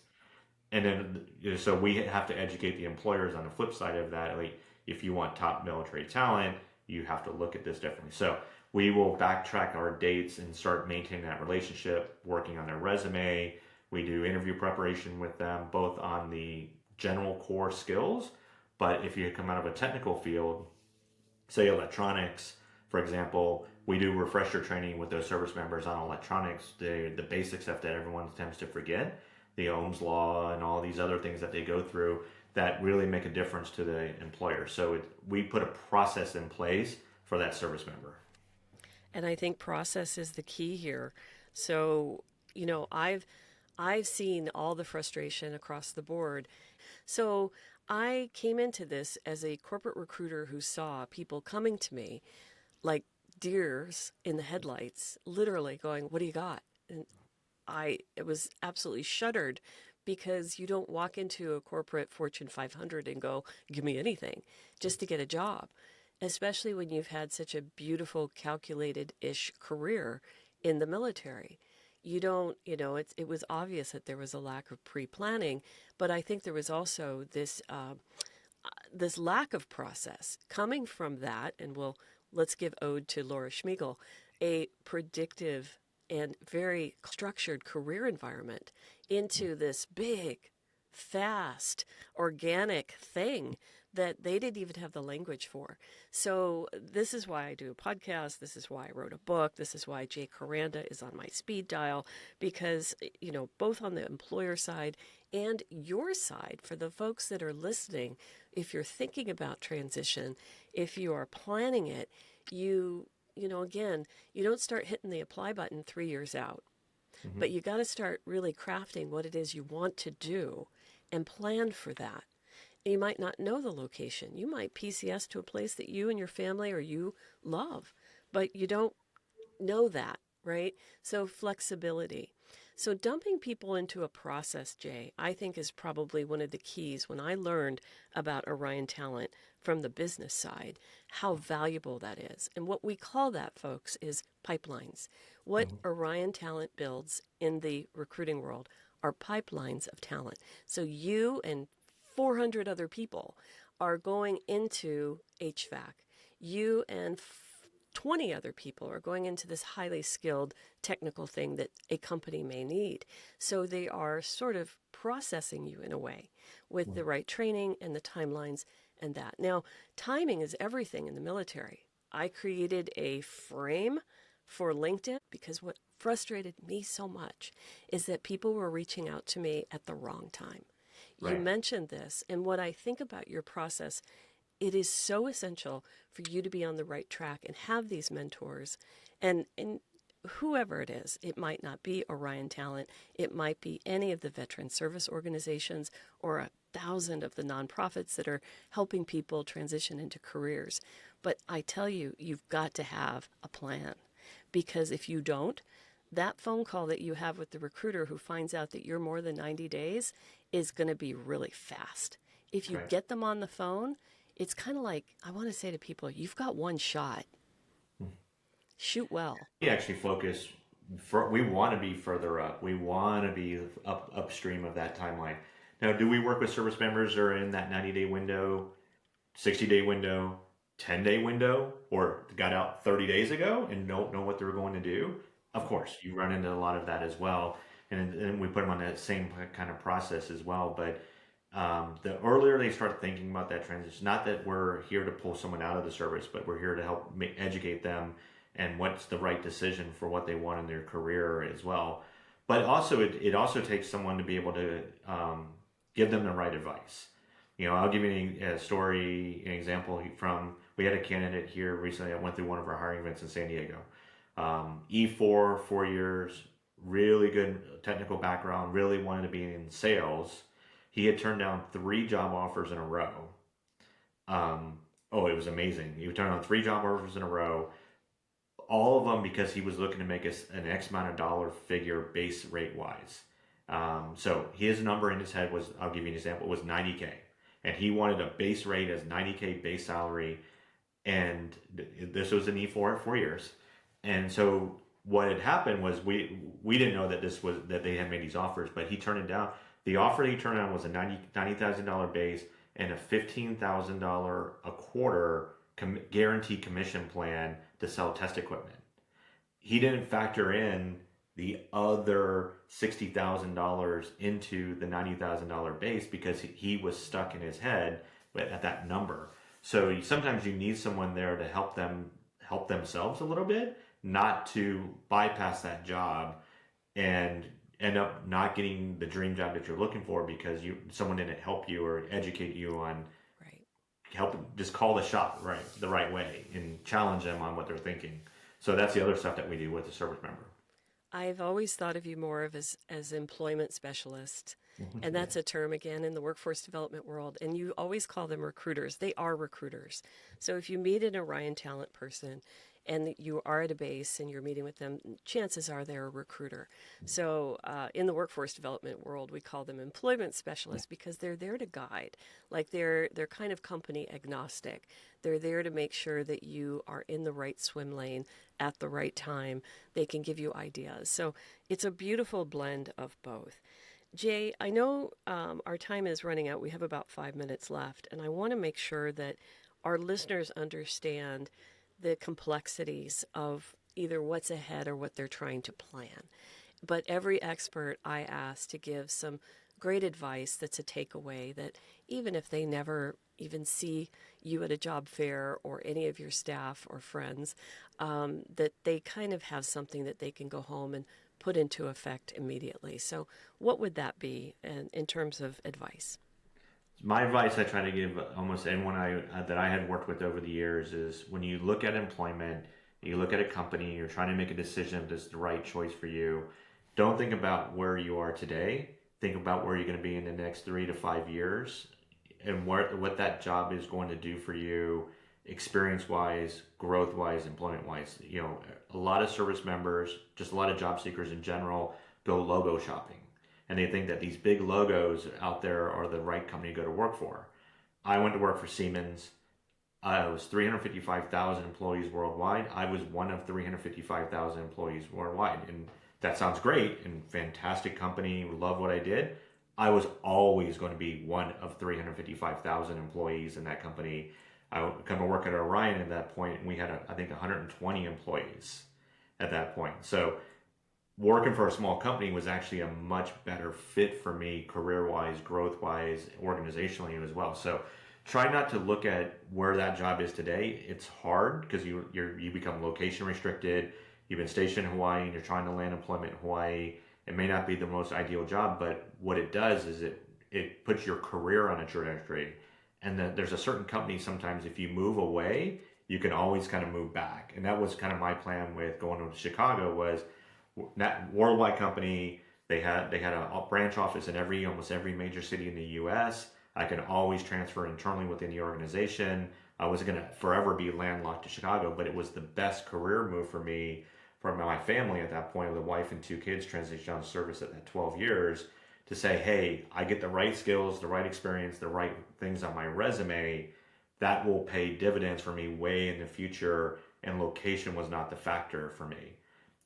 And then, so we have to educate the employers on the flip side of that. Like, if you want top military talent, you have to look at this differently. So we will backtrack our dates and start maintaining that relationship, working on their resume. We do interview preparation with them, both on the general core skills, but if you come out of a technical field, say electronics, for example, we do refresher training with those service members on electronics, the basic stuff that everyone tends to forget, the Ohm's law and all these other things that they go through that really make a difference to the employer. So we put a process in place for that service member. And I think process is the key here. So, I've seen all the frustration across the board. So I came into this as a corporate recruiter who saw people coming to me like deers in the headlights, literally going, "What do you got?" And it was absolutely shuddered because you don't walk into a corporate Fortune 500 and go, give me anything just to get a job, especially when you've had such a beautiful, calculated-ish career in the military. You don't, it was obvious that there was a lack of pre-planning, but I think there was also this lack of process coming from that, and let's give ode to Laura Schmiegel, a predictive and very structured career environment into this big, fast, organic thing that they didn't even have the language for. So this is why I do a podcast. This is why I wrote a book. This is why Jay Coranda is on my speed dial, because, both on the employer side and your side, for the folks that are listening, if you're thinking about transition, if you are planning it, again, you don't start hitting the apply button 3 years out, but you got to start really crafting what it is you want to do and plan for that. You might not know the location. You might PCS to a place that you and your family or you love, but you don't know that, right? So flexibility. So dumping people into a process, Jay, I think is probably one of the keys when I learned about Orion Talent from the business side, how valuable that is. And what we call that, folks, is pipelines. What Orion Talent builds in the recruiting world are pipelines of talent. So you and 400 other people are going into HVAC. You and 20 other people are going into this highly skilled technical thing that a company may need. So they are sort of processing you in a way with the right training and the timelines and that. Now, timing is everything in the military. I created a frame for LinkedIn because what frustrated me so much is that people were reaching out to me at the wrong time. You Right. mentioned this, and what I think about your process, it is so essential for you to be on the right track and have these mentors and whoever it is. It might not be Orion Talent. It might be any of the veteran service organizations or 1,000 of the nonprofits that are helping people transition into careers. But I tell you, you've got to have a plan, because if you don't, that phone call that you have with the recruiter who finds out that you're more than 90 days is going to be really fast. If you Right. get them on the phone, it's kind of like, I want to say to people, you've got one shot. Shoot well. We actually focus. We want to be further up. We want to be upstream of that timeline. Now, do we work with service members that are in that 90-day window, 60-day window, 10-day window, or got out 30 days ago and don't know what they're going to do? Of course, you run into a lot of that as well, and we put them on that same kind of process as well. But the earlier they start thinking about that transition, not that we're here to pull someone out of the service, but we're here to help educate them and what's the right decision for what they want in their career as well. But also, it also takes someone to be able to give them the right advice. I'll give you a story, an example we had a candidate here recently that went through one of our hiring events in San Diego. E4, 4 years, really good technical background, really wanted to be in sales. He had turned down 3 job offers in a row. It was amazing. He turned down 3 job offers in a row, all of them because he was looking to make an X amount of dollar figure base rate wise. So his number in his head was, I'll give you an example, was 90K. And he wanted a base rate as 90K base salary. And this was an E4 at 4 years. And so what had happened was we didn't know that they had made these offers, but he turned it down. The offer he turned down was a $90,000 base and a $15,000 a quarter guaranteed commission plan to sell test equipment. He didn't factor in the other $60,000 into the $90,000 base because he was stuck in his head at that number. So sometimes you need someone there to help themselves a little bit, not to bypass that job and end up not getting the dream job that you're looking for because someone didn't help you or educate you on just call the shot the right way and challenge them on what they're thinking. So that's the other stuff that we do with the service member. I've always thought of you more of as employment specialist And that's a term, again, in the workforce development world. And you always call them recruiters. They are recruiters. So if you meet an Orion talent person and you are at a base and you're meeting with them, chances are they're a recruiter. So in the workforce development world, we call them employment specialists because they're there to guide. Like they're kind of company agnostic. They're there to make sure that you are in the right swim lane at the right time. They can give you ideas. So it's a beautiful blend of both. Jay, I know our time is running out. We have about 5 minutes left, and I want to make sure that our listeners understand the complexities of either what's ahead or what they're trying to plan. But every expert I ask to give some great advice that's a takeaway that even if they never even see you at a job fair or any of your staff or friends, that they kind of have something that they can go home and put into effect immediately. So what would that be in terms of advice? My advice I try to give almost anyone that I had worked with over the years is when you look at employment, you look at a company, you're trying to make a decision if this is the right choice for you. Don't think about where you are today. Think about where you're going to be in the next 3 to 5 years and what that job is going to do for you experience-wise, growth-wise, employment-wise. You know, a lot of service members, just a lot of job seekers in general, go logo shopping. And they think that these big logos out there are the right company to go to work for. I went to work for Siemens. I was 355,000 employees worldwide. I was one of 355,000 employees worldwide. And that sounds great and fantastic company, love what I did. I was always going to be one of 355,000 employees in that company. I would come to work at Orion at that point, and we had, I think, 120 employees at that point. So working for a small company was actually a much better fit for me career-wise, growth-wise, organizationally as well. So try not to look at where that job is today. It's hard because you become location restricted. You've been stationed in Hawaii and you're trying to land employment in Hawaii. It may not be the most ideal job, but what it does is it puts your career on a trajectory. And then there's a certain company, sometimes if you move away, you can always kind of move back. And that was kind of my plan with going to Chicago was that worldwide company. They had a branch office in almost every major city in the US. I could always transfer internally within the organization. I wasn't going to forever be landlocked to Chicago, but it was the best career move for me, for my family at that point, with a wife and 2 kids transitioned out of service at that 12 years, to say, hey, I get the right skills, the right experience, the right things on my resume, that will pay dividends for me way in the future, and location was not the factor for me.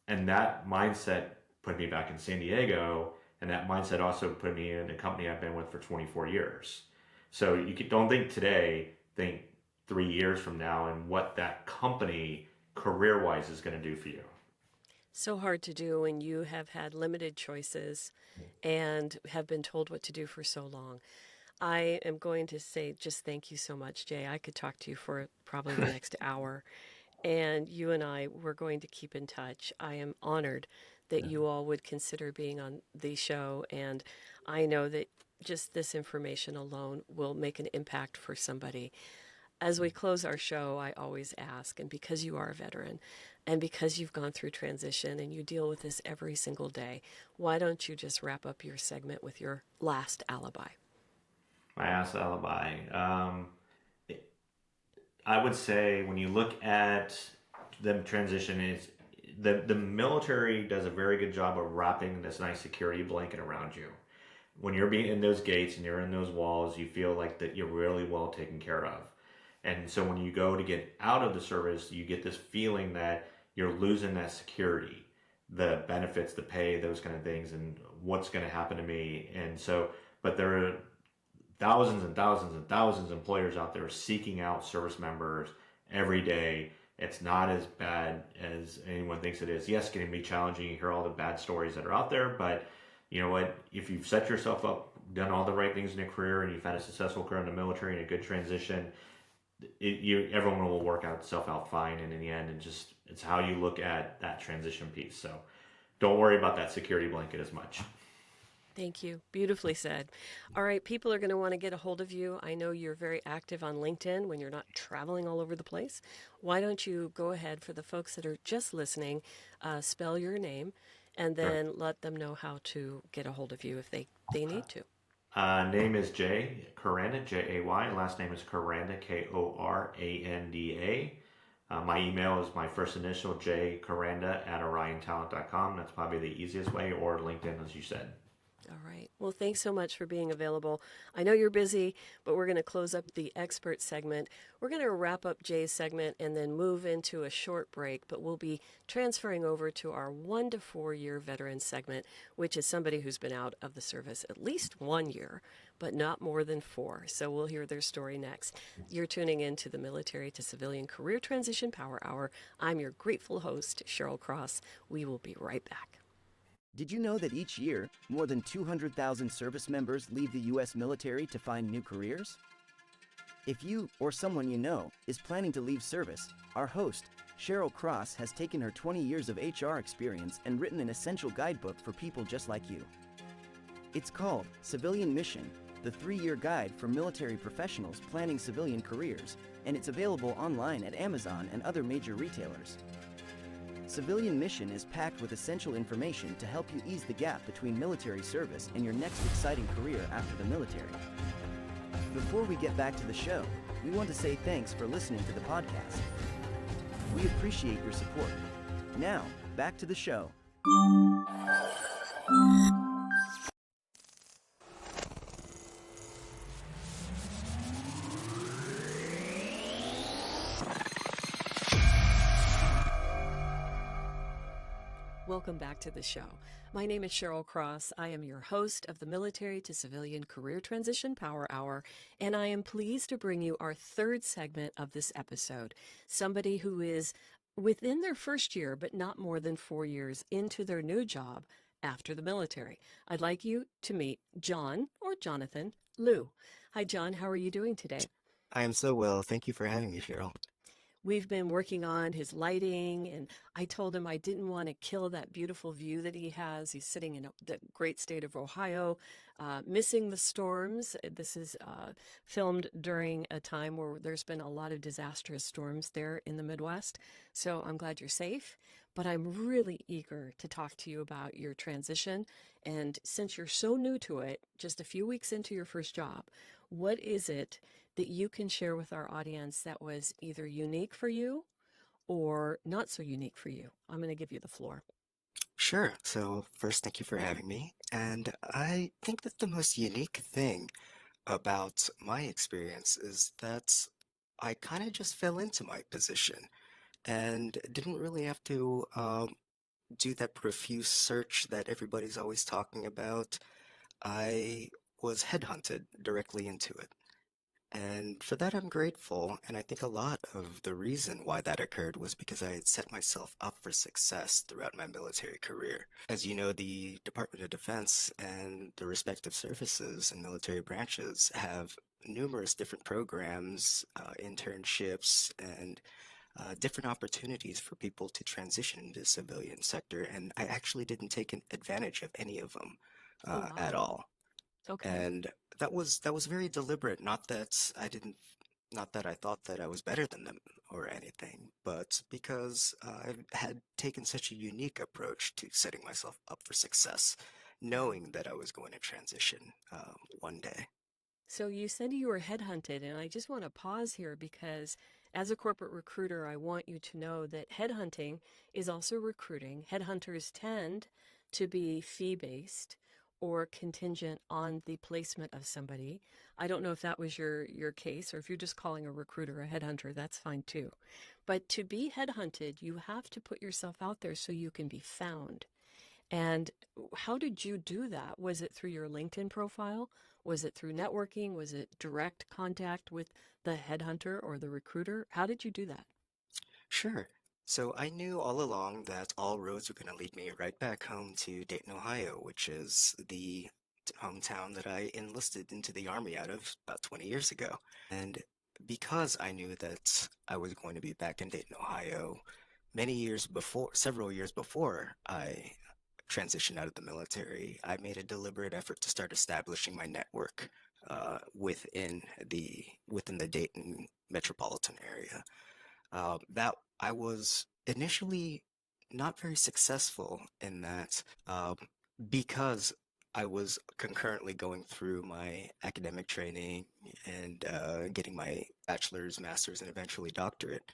And that mindset put me back in San Diego, and that mindset also put me in a company I've been with for 24 years. So don't think today, think 3 years from now and what that company career-wise is going to do for you. So hard to do when you have had limited choices and have been told what to do for so long. I am going to say just thank you so much, Jay. I could talk to you for probably the next hour. And you and I, we're going to keep in touch. I am honored that you all would consider being on the show. And I know that just this information alone will make an impact for somebody. As we close our show, I always ask, and because you are a veteran, and because you've gone through transition and you deal with this every single day, why don't you just wrap up your segment with your last alibi? My last alibi. I would say when you look at the transition, is the military does a very good job of wrapping this nice security blanket around you. When you're being in those gates and you're in those walls, you feel like that you're really well taken care of. And so when you go to get out of the service, you get this feeling that you're losing that security, the benefits, the pay, those kind of things, and what's going to happen to me. And so, but there are thousands and thousands and thousands of employers out there seeking out service members every day. It's not as bad as anyone thinks it is. Yes, it can be challenging. You hear all the bad stories that are out there, but you know what? If you've set yourself up, done all the right things in your career, and you've had a successful career in the military and a good transition, everyone will work itself out fine. And in the end, it's how you look at that transition piece. So don't worry about that security blanket as much. Thank you. Beautifully said. All right, people are going to want to get a hold of you. I know you're very active on LinkedIn when you're not traveling all over the place. Why don't you go ahead, for the folks that are just listening, spell your name, and then let them know how to get a hold of you if they they need to. Name is Jay Koranda, Jay. Last name is Koranda, Koranda. My email is my first initial, jkoranda at oriontalent.com. That's probably the easiest way, or LinkedIn, as you said. All right. Well, thanks so much for being available. I know you're busy, but we're going to close up the expert segment. We're going to wrap up Jay's segment and then move into a short break, but we'll be transferring over to our 1 to 4 year veteran segment, which is somebody who's been out of the service at least 1 year, but not more than 4. So we'll hear their story next. You're tuning in to the Military to Civilian Career Transition Power Hour. I'm your grateful host, Cheryl Cross. We will be right back. Did you know that each year, more than 200,000 service members leave the U.S. military to find new careers? If you or someone you know is planning to leave service, our host, Cheryl Cross, has taken her 20 years of HR experience and written an essential guidebook for people just like you. It's called Civilian Mission, the 3-year guide for military professionals planning civilian careers, and it's available online at Amazon and other major retailers. Civilian Mission is packed with essential information to help you ease the gap between military service and your next exciting career after the military. Before we get back to the show, we want to say thanks for listening to the podcast. We appreciate your support. Now, back to the show. Welcome back to the show. My name is Cheryl Cross. I am your host of the Military to Civilian Career Transition Power Hour, and I am pleased to bring you our third segment of this episode. Somebody who is within their first year, but not more than 4 years into their new job after the military. I'd like you to meet John, or Jonathan, Liu. Hi, John. How are you doing today? I am so well. Thank you for having me, Cheryl. We've been working on his lighting, and I told him I didn't want to kill that beautiful view that he has. He's sitting in the great state of Ohio, missing the storms. This is filmed during a time where there's been a lot of disastrous storms there in the Midwest. So I'm glad you're safe, but I'm really eager to talk to you about your transition. And since you're so new to it, just a few weeks into your first job, what is it that you can share with our audience that was either unique for you or not so unique for you? I'm going to give you the floor. Sure. So, first, thank you for having me. And I think that the most unique thing about my experience is that I kind of just fell into my position and didn't really have to do that profuse search that everybody's always talking about. I was headhunted directly into it. And for that, I'm grateful. And I think a lot of the reason why that occurred was because I had set myself up for success throughout my military career. As you know, the Department of Defense and the respective services and military branches have numerous different programs, internships, and different opportunities for people to transition into the civilian sector. And I actually didn't take advantage of any of them Oh, at wow. all. Okay. And that was very deliberate. Not that I thought that I was better than them or anything, but because I had taken such a unique approach to setting myself up for success, knowing that I was going to transition one day. So you said you were headhunted, and I just want to pause here because as a corporate recruiter, I want you to know that headhunting is also recruiting. Headhunters tend to be fee-based or contingent on the placement of somebody. I don't know if that was your case, or if you're just calling a recruiter a headhunter, that's fine too. But to be headhunted, you have to put yourself out there so you can be found. And how did you do that? Was it through your LinkedIn profile? Was it through networking? Was it direct contact with the headhunter or the recruiter? How did you do that? Sure. So I knew all along that all roads were going to lead me right back home to Dayton, Ohio, which is the hometown that I enlisted into the Army out of about 20 years ago. And because I knew that I was going to be back in Dayton, Ohio, several years before I transitioned out of the military, I made a deliberate effort to start establishing my network within the Dayton metropolitan area. That I was initially not very successful in that because I was concurrently going through my academic training and getting my bachelor's, master's, and eventually doctorate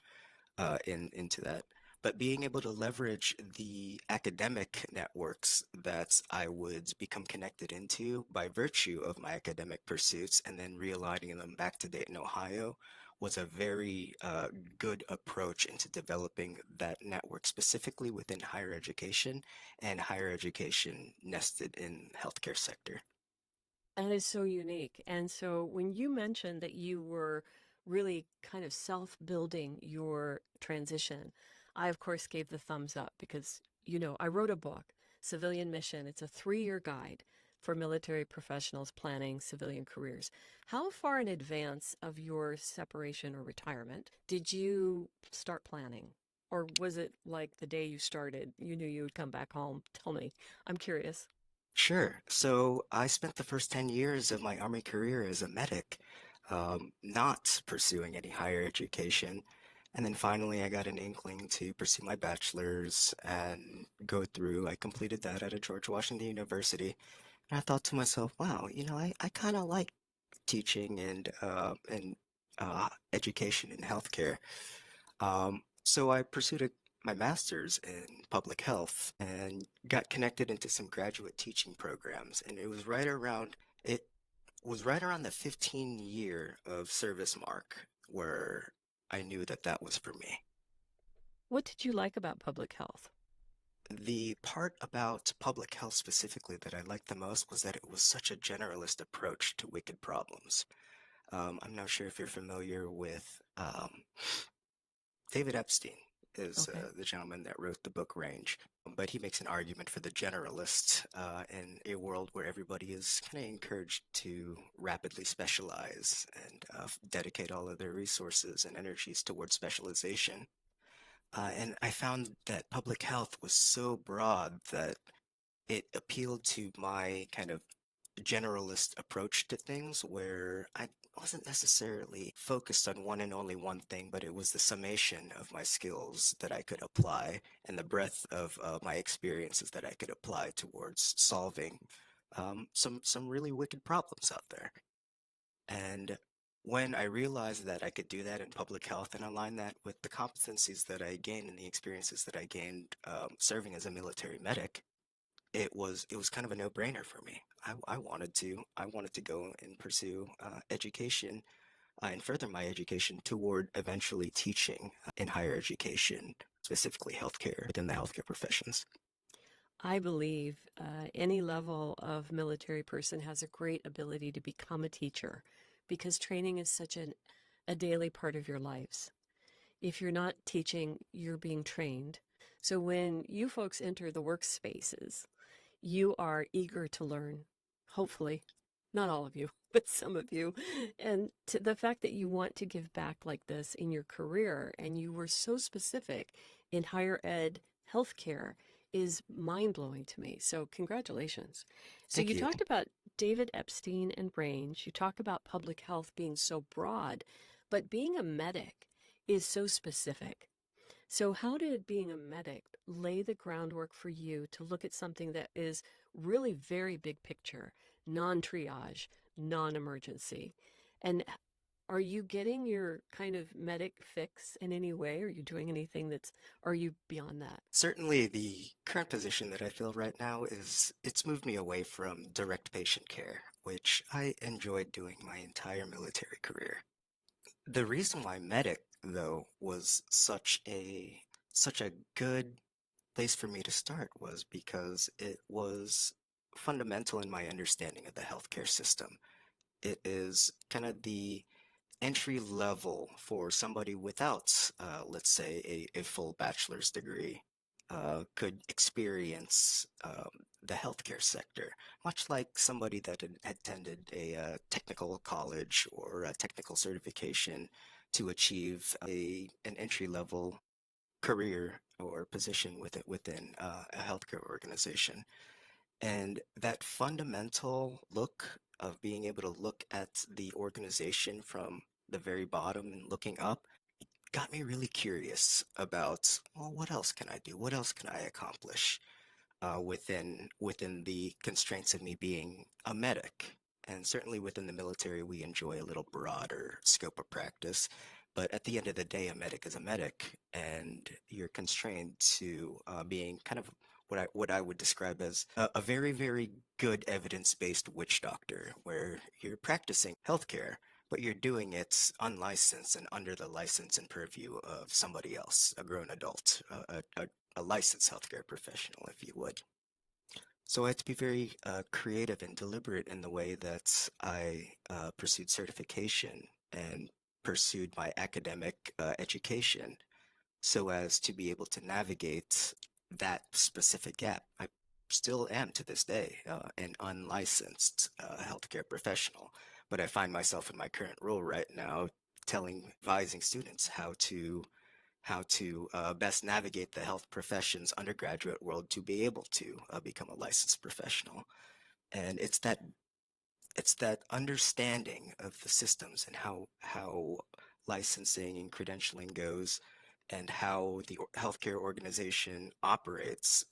into that. But being able to leverage the academic networks that I would become connected into by virtue of my academic pursuits and then realigning them back to Dayton, Ohio was a very good approach into developing that network, specifically within higher education and higher education nested in healthcare sector. That is so unique. And so when you mentioned that you were really kind of self-building your transition, I of course gave the thumbs up because, I wrote a book, Civilian Mission. It's a 3-year guide for military professionals planning civilian careers. How far in advance of your separation or retirement did you start planning? Or was it like the day you started, you knew you would come back home? Tell me. I'm curious. Sure. So I spent the first 10 years of my Army career as a medic, not pursuing any higher education. And then finally, I got an inkling to pursue my bachelor's and go through. I completed that at a George Washington University. And I thought to myself, wow, I kind of like teaching and education in healthcare. So I pursued my master's in public health and got connected into some graduate teaching programs. And it was right around the 15-year of service mark where I knew that that was for me. What did you like about public health? The part about public health specifically that I liked the most was that it was such a generalist approach to wicked problems. I'm not sure if you're familiar with David Epstein is Okay. the gentleman that wrote the book Range, but he makes an argument for the generalist in a world where everybody is kind of encouraged to rapidly specialize and dedicate all of their resources and energies towards specialization. And I found that public health was so broad that it appealed to my kind of generalist approach to things where I wasn't necessarily focused on one and only one thing, but it was the summation of my skills that I could apply and the breadth of my experiences that I could apply towards solving some really wicked problems out there. And when I realized that I could do that in public health and align that with the competencies that I gained and the experiences that I gained serving as a military medic, it was kind of a no-brainer for me. I wanted to go and pursue education and further my education toward eventually teaching in higher education, specifically healthcare within the healthcare professions. I believe any level of military person has a great ability to become a teacher because training is such a daily part of your lives. If you're not teaching, you're being trained. So when you folks enter the workspaces, you are eager to learn, hopefully. Not all of you, but some of you. And to the fact that you want to give back like this in your career and you were so specific in higher ed healthcare is mind blowing to me. So, congratulations. So, Thank you you. talked about David Epstein and range. You talk about public health being so broad, but being a medic is so specific. So, how did being a medic lay the groundwork for you to look at something that is really very big picture, non triage, non emergency? And are you getting your kind of medic fix in any way? Are you doing anything are you beyond that? Certainly, the current position that I feel right now is it's moved me away from direct patient care, which I enjoyed doing my entire military career. The reason why medic, though, was such a good place for me to start was because it was fundamental in my understanding of the healthcare system. It is kind of the entry level for somebody without, let's say, a full bachelor's degree, could experience the healthcare sector, much like somebody that had attended a technical college or a technical certification to achieve an entry level career or position within a healthcare organization. And that fundamental look of being able to look at the organization from the very bottom and looking up got me really curious about, well, what else can I do? What else can I accomplish? within the constraints of me being a medic. And certainly within the military, we enjoy a little broader scope of practice. But at the end of the day, a medic is a medic, and you're constrained to being kind of what I would describe as a very, very good evidence-based witch doctor, where you're practicing healthcare, but you're doing it unlicensed and under the license and purview of somebody else, a grown adult, a licensed healthcare professional, if you would. So I had to be very creative and deliberate in the way that I pursued certification and pursued my academic education so as to be able to navigate that specific gap. I still am to this day an unlicensed healthcare professional, but I find myself in my current role right now advising students how to best navigate the health professions undergraduate world to be able to become a licensed professional. And it's that understanding of the systems and how licensing and credentialing goes and how the healthcare organization operates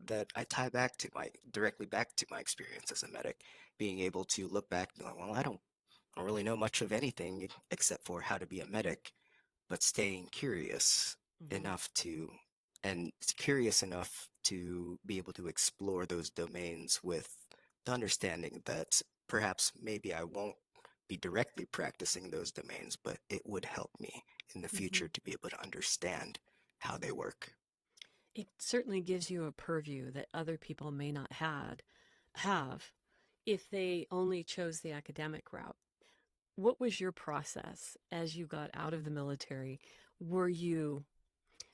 that I tie directly back to my experience as a medic, being able to look back and be like, well, I don't really know much of anything except for how to be a medic, but staying Hmm. curious enough to be able to explore those domains with the understanding that perhaps maybe I won't be directly practicing those domains, but it would help me in the Hmm. future to be able to understand how they work. It certainly gives you a purview that other people may not have if they only chose the academic route. What was your process as you got out of the military? Were you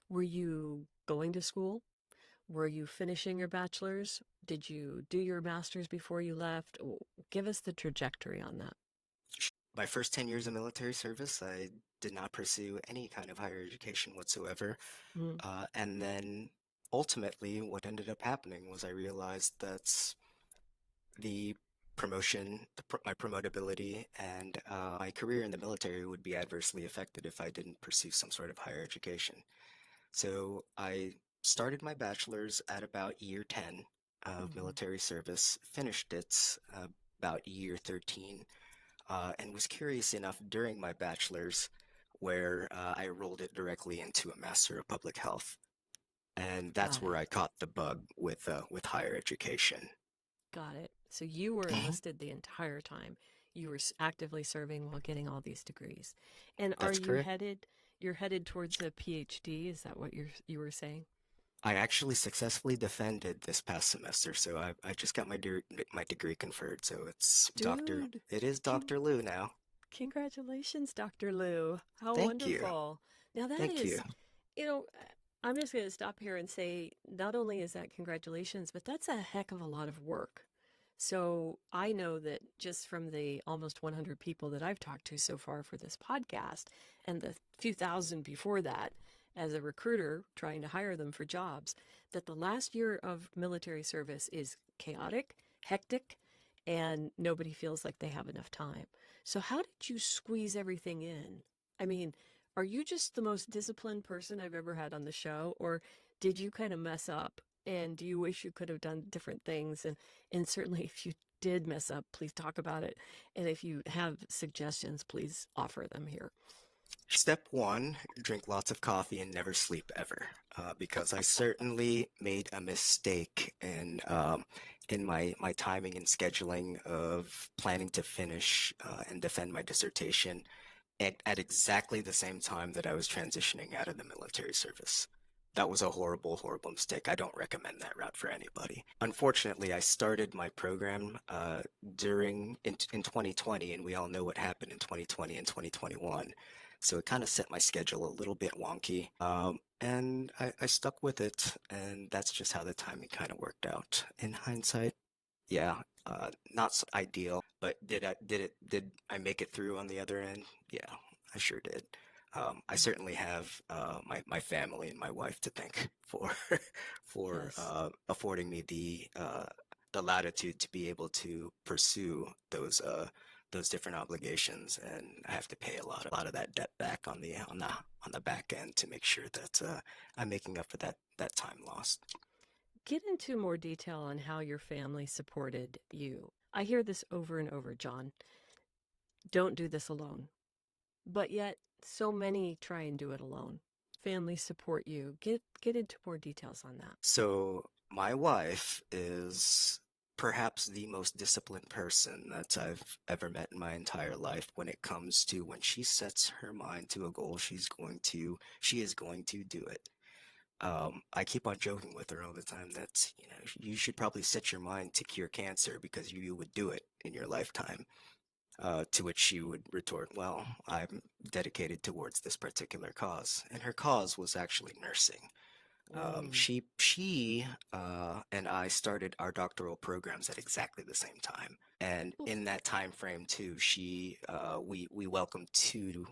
were you going to school? Were you finishing your bachelor's? Did you do your master's before you left? Give us the trajectory on that. My first 10 years of military service, I did not pursue any kind of higher education whatsoever. Mm. And then ultimately, what ended up happening was I realized that the my promotability, and my career in the military would be adversely affected if I didn't pursue some sort of higher education. So I started my bachelor's at about year 10 of Hmm. military service, finished it about year 13, and was curious enough during my bachelor's where I rolled it directly into a Master of Public Health. And that's Got where it. I caught the bug with higher education. Got it. So you were Mhm. enlisted the entire time. You were actively serving while getting all these degrees. And are That's you correct. you're headed towards a PhD? Is that what you were saying? I actually successfully defended this past semester, so I just got my degree conferred. So Dude, it is con- Dr. Lou now. congratulations, Dr. Lou. How Thank you. wonderful. Now that Thank you. is, you know, I'm just going to stop here and say not only is that congratulations, but that's a heck of a lot of work. So I know that just from the almost 100 people that I've talked to so far for this podcast and the few thousand before that as a recruiter trying to hire them for jobs, that the last year of military service is chaotic, hectic, and nobody feels like they have enough time. So, how did you squeeze everything in? I mean, are you just the most disciplined person I've ever had on the show, or did you kind of mess up? And do you wish you could have done different things? And certainly, if you did mess up, please talk about it. And if you have suggestions, please offer them here. Step one, drink lots of coffee and never sleep ever. Because I certainly made a mistake in my timing and scheduling of planning to finish and defend my dissertation at exactly the same time that I was transitioning out of the military service. That was a horrible, horrible mistake. I don't recommend that route for anybody. Unfortunately, I started my program in 2020, and we all know what happened in 2020 and 2021. So it kind of set my schedule a little bit wonky. And I stuck with it, and that's just how the timing kind of worked out. In hindsight, yeah, not so ideal, but did I make it through on the other end? Yeah, I sure did. I Mhm. certainly have my family and my wife to thank for for Yes. affording me the latitude to be able to pursue those different obligations, and I have to pay a lot of that debt back on the back end to make sure that I'm making up for that time lost. Get into more detail on how your family supported you. I hear this over and over, John. Don't do this alone. But yet, so many try and do it alone. Families support you. Get into more details on that. So, my wife is perhaps the most disciplined person that I've ever met in my entire life when it comes to when she sets her mind to a goal, she is going to do it. I keep on joking with her all the time that, you should probably set your mind to cure cancer because you would do it in your lifetime. To which she would retort, well, I'm dedicated towards this particular cause. And her cause was actually nursing. Mm. She and I started our doctoral programs at exactly the same time. And Cool. in that time frame too, we welcomed two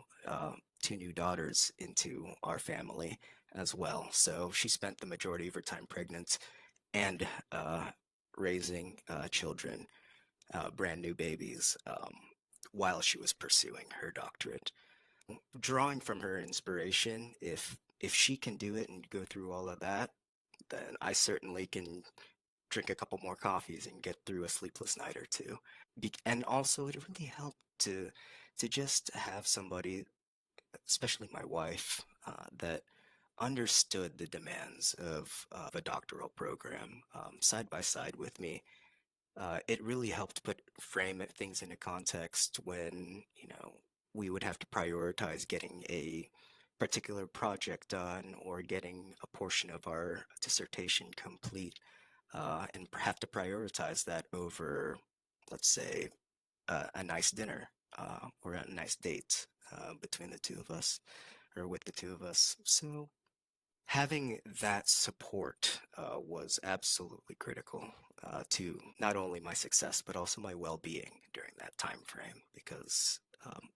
new daughters into our family as well. So she spent the majority of her time pregnant and raising children, brand new babies, while she was pursuing her doctorate. Drawing from her inspiration, if she can do it and go through all of that, then I certainly can drink a couple more coffees and get through a sleepless night or two. And also, it really helped to just have somebody, especially my wife, that understood the demands of a doctoral program side by side with me. It really helped frame things into context when, we would have to prioritize getting a particular project done or getting a portion of our dissertation complete, and have to prioritize that over, let's say, a nice dinner, or a nice date, between the two of us or with the two of us. So having that support was absolutely critical to not only my success but also my well-being during that time frame. Because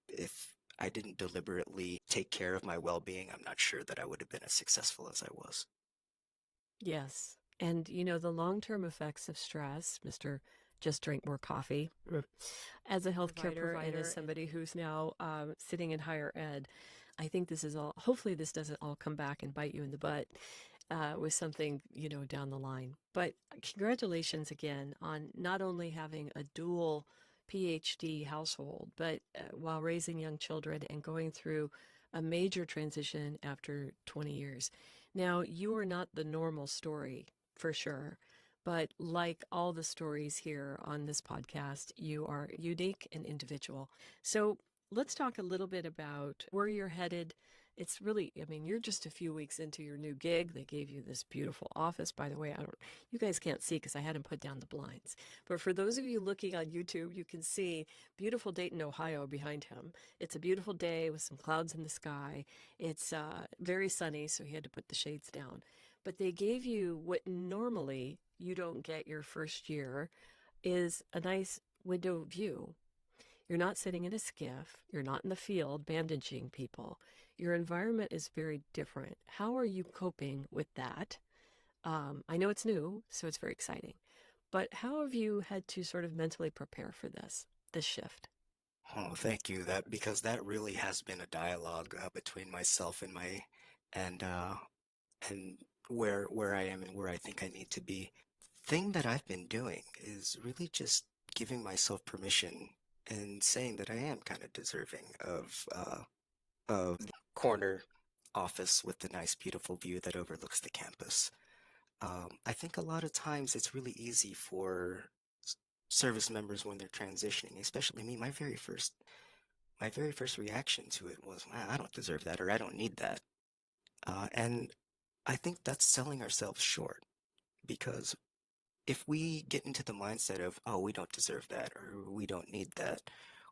if I didn't deliberately take care of my well-being, I'm not sure that I would have been as successful as I was. Yes. And the long-term effects of stress, Mr. Just drink more coffee. As a healthcare provider and as somebody who's now sitting in higher ed, I think this is all, hopefully this doesn't all come back and bite you in the butt with something, down the line. But congratulations again on not only having a dual PhD household, but while raising young children and going through a major transition after 20 years. Now, you are not the normal story for sure, but like all the stories here on this podcast, you are unique and individual. So let's talk a little bit about where you're headed. It's really, I mean, you're just a few weeks into your new gig. They gave you this beautiful office. By the way, you guys can't see because I hadn't put down the blinds. But for those of you looking on YouTube, you can see beautiful Dayton, Ohio behind him. It's a beautiful day with some clouds in the sky. It's very sunny, so he had to put the shades down. But they gave you what normally you don't get your first year is a nice window view. You're not sitting in a skiff. You're not in the field bandaging people. Your environment is very different. How are you coping with that? I know it's new, so it's very exciting. But how have you had to sort of mentally prepare for this shift? Oh, thank you. Because that really has been a dialogue between myself and my and uh, and where I am and where I think I need to be. Thing that I've been doing is really just giving myself permission and saying that I am kind of deserving of the corner office with the nice, beautiful view that overlooks the campus. I think a lot of times it's really easy for service members when they're transitioning, especially me. My very first reaction to it was, "Wow, I don't deserve that," or "I don't need that," and I think that's selling ourselves short because if we get into the mindset of, oh, we don't deserve that or we don't need that,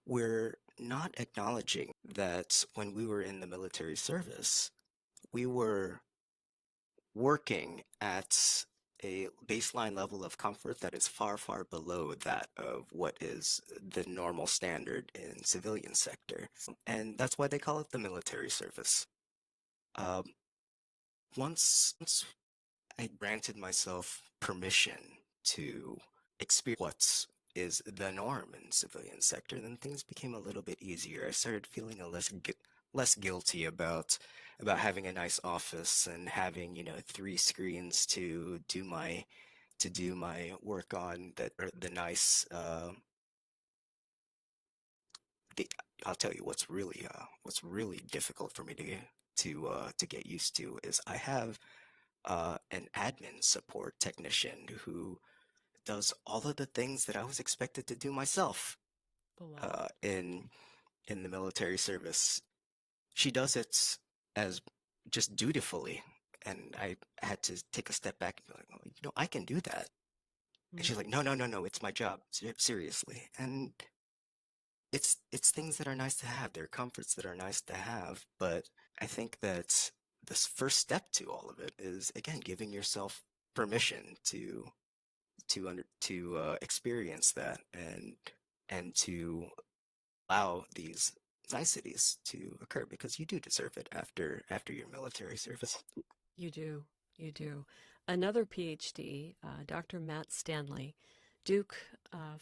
we're not acknowledging that when we were in the military service, we were working at a baseline level of comfort that is far, far below that of what is the normal standard in civilian sector. And that's why they call it the military service. Um, once I granted myself permission to experience what is the norm in civilian sector, then things became a little bit easier. I started feeling less guilty about about having a nice office and having, three screens to do my work on that are the nice the I'll tell you what's really difficult for me to get used to is I have an admin support technician who does all of the things that I was expected to do myself Oh, wow. in the military service. She does it as just dutifully, and I had to take a step back and be like, well, I can do that. And she's like, Hmm. no, no, no, no, it's my job, seriously. And it's things that are nice to have. They're comforts that are nice to have, but I think that this first step to all of it is again giving yourself permission to experience that and to allow these niceties to occur because you do deserve it after your military service. You do. You do. Another PhD, Dr. Matt Stanley, Duke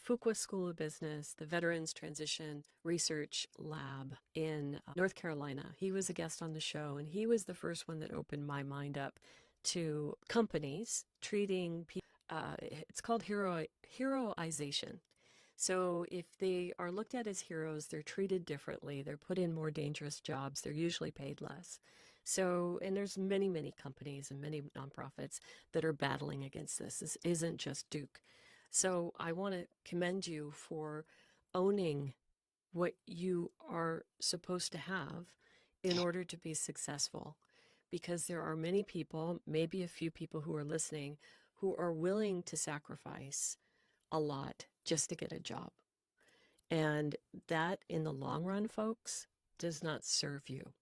Fuqua School of Business, the Veterans Transition Research Lab in North Carolina. He was a guest on the show, and he was the first one that opened my mind up to companies treating people. It's called heroization. So if they are looked at as heroes, they're treated differently. They're put in more dangerous jobs. They're usually paid less. So, and there's many, many companies and many nonprofits that are battling against this. This isn't just Duke. So I want to commend you for owning what you are supposed to have in order to be successful. Because there are many people, maybe a few people who are listening, who are willing to sacrifice a lot just to get a job. And that, in the long run, folks, does not serve you.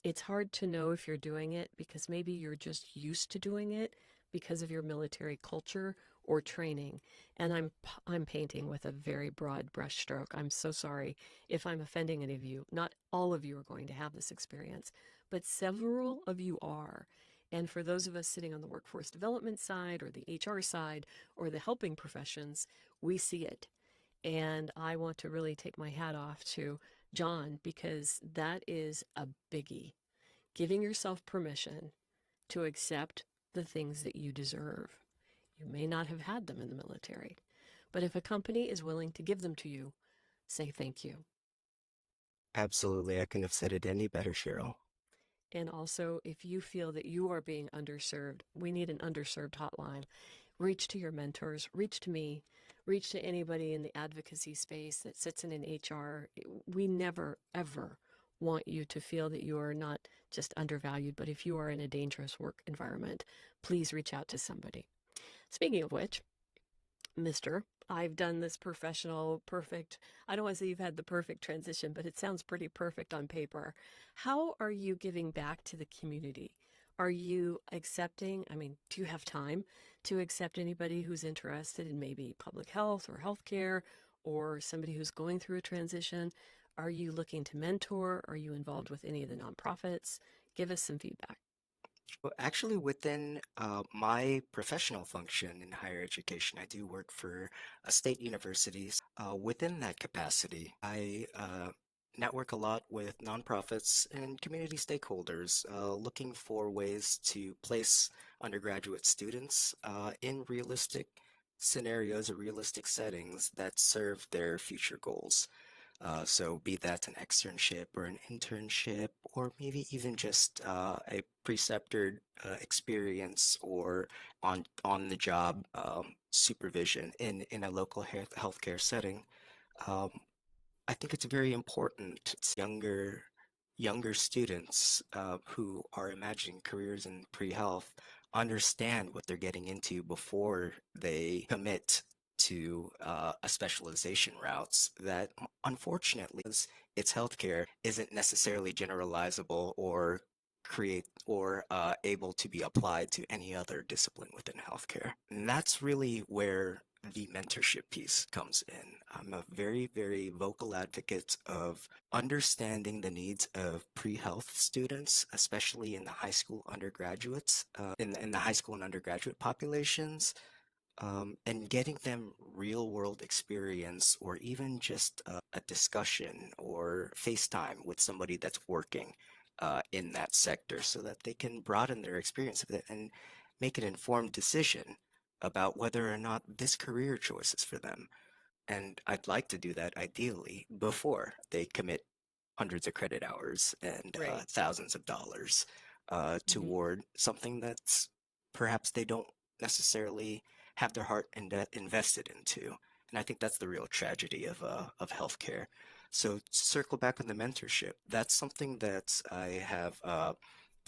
It's hard to know if you're doing it because maybe you're just used to doing it because of your military culture or training. And I'm painting with a very broad brushstroke. I'm so sorry if I'm offending any of you. Not all of you are going to have this experience, but several of you are. And for those of us sitting on the workforce development side or the HR side or the helping professions, we see it. And I want to really take my hat off to John because that is a biggie. Giving yourself permission to accept the things that you deserve. You may not have had them in the military, but if a company is willing to give them to you, say thank you. Absolutely, I couldn't have said it any better, Cheryl. And also, if you feel that you are being underserved, we need an underserved hotline. Reach to your mentors, reach to me, reach to anybody in the advocacy space that sits in an HR. We never, ever want you to feel that you are not just undervalued, but if you are in a dangerous work environment, please reach out to somebody. Speaking of which, Mister, I've done this professional, perfect. I don't want to say you've had the perfect transition, but it sounds pretty perfect on paper. How are you giving back to the community? Are you accepting? I mean, do you have time to accept anybody who's interested in maybe public health or healthcare or somebody who's going through a transition? Are you looking to mentor? Are you involved with any of the nonprofits? Give us some feedback. Well, actually, within my professional function in higher education, I do work for a state university. Within that capacity, I network a lot with nonprofits and community stakeholders, looking for ways to place undergraduate students in realistic scenarios or realistic settings that serve their future goals. So be that an externship or an internship, or maybe even just a preceptored experience or on the job supervision in a local healthcare setting. Um, I think it's very important. Younger students who are imagining careers in pre-health understand what they're getting into before they commit to a specialization routes that unfortunately it's healthcare isn't necessarily generalizable or create or able to be applied to any other discipline within healthcare. And that's really where the mentorship piece comes in. I'm a very, very vocal advocate of understanding the needs of pre-health students, especially in the high school undergraduates, in the high school and undergraduate populations, and getting them real world experience or even just a discussion or FaceTime with somebody that's working in that sector so that they can broaden their experience of it and make an informed decision about whether or not this career choice is for them. And I'd like to do that ideally before they commit hundreds of credit hours and Right. thousands of dollars Hmm. toward something that's perhaps they don't necessarily have their heart invested into. And I think that's the real tragedy of healthcare. So to circle back on the mentorship, that's something that I have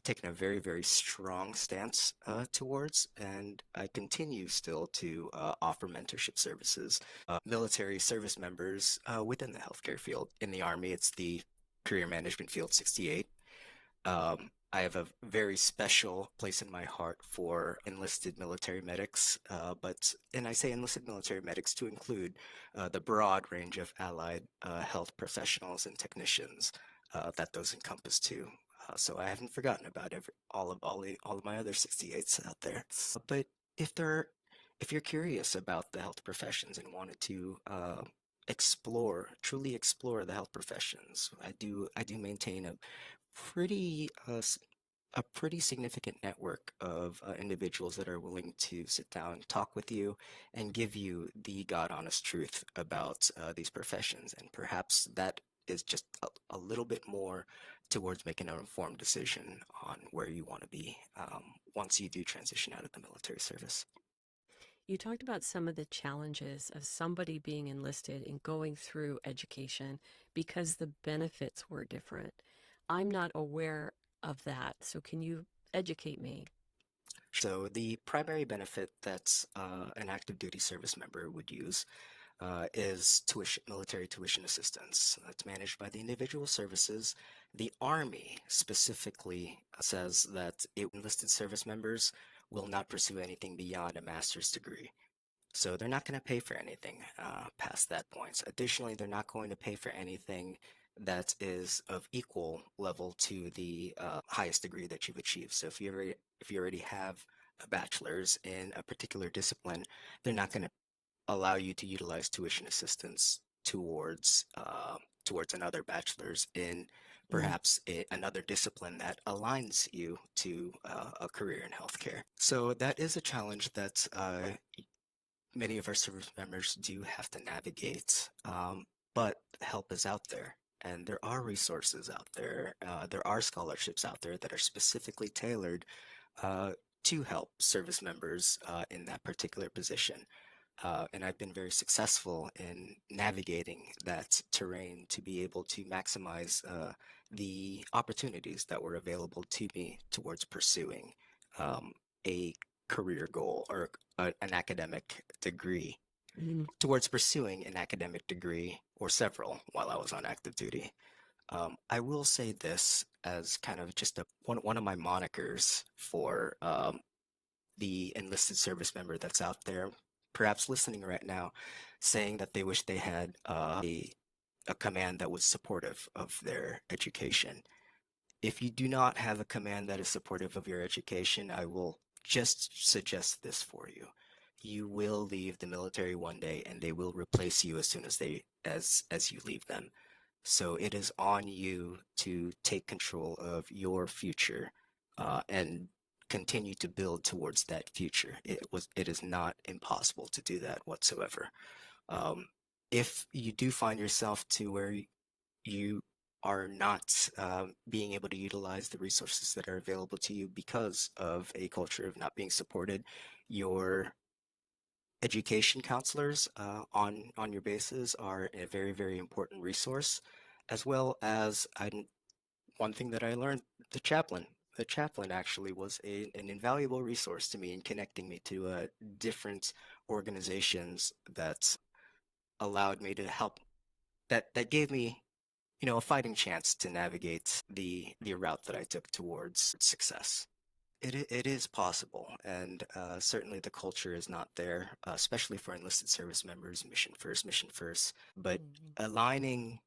taken a very, very strong stance towards, and I continue still to offer mentorship services. Military service members within the healthcare field. In the Army, it's the Career Management Field 68. I have a very special place in my heart for enlisted military medics, and I say enlisted military medics to include the broad range of allied health professionals and technicians that those encompass too. So I haven't forgotten about all of my other 68s out there. But if there, if you're curious about the health professions and wanted to truly explore the health professions, I do maintain pretty uh, a pretty significant network of individuals that are willing to sit down, talk with you, and give you the God honest truth about these professions. And perhaps that is just a little bit more towards making an informed decision on where you want to be once you do transition out of the military service. You talked about some of the challenges of somebody being enlisted and going through education because the benefits were different. I'm not aware of that, so can you educate me? So the primary benefit that an active duty service member would use is military tuition assistance. That's managed by the individual services. The Army specifically says that enlisted service members will not pursue anything beyond a master's degree. So they're not going to pay for anything past that point. Additionally, they're not going to pay for anything that is of equal level to the highest degree that you've achieved. So if you already have a bachelor's in a particular discipline, they're not going to allow you to utilize tuition assistance towards another bachelor's in Mm. perhaps another discipline that aligns you to a career in healthcare. So that is a challenge that many of our service members do have to navigate, but help is out there. And there are resources out there. There are scholarships out there that are specifically tailored uh, to help service members in that particular position. And I've been very successful in navigating that terrain to be able to maximize the opportunities that were available to me towards pursuing um, a career goal or an academic degree, Mm. towards pursuing an academic degree or several while I was on active duty. I will say this as kind of just one of my monikers for the enlisted service member that's out there, perhaps listening right now, saying that they wish they had a command that was supportive of their education. If you do not have a command that is supportive of your education, I will just suggest this for you. You will leave the military one day and they will replace you as soon as as you leave them. So it is on you to take control of your future and continue to build towards that future. It is not impossible to do that whatsoever. Um, if you do find yourself to where you are not being able to utilize the resources that are available to you because of a culture of not being supported, your education counselors on your bases are a very, very important resource, as well as one thing that I learned, the chaplain. The chaplain actually was an invaluable resource to me in connecting me to different organizations that allowed me to help, that gave me, a fighting chance to navigate the route that I took towards success. It is possible, and certainly the culture is not there, especially for enlisted service members, mission first, mission first. But Mhm. aligning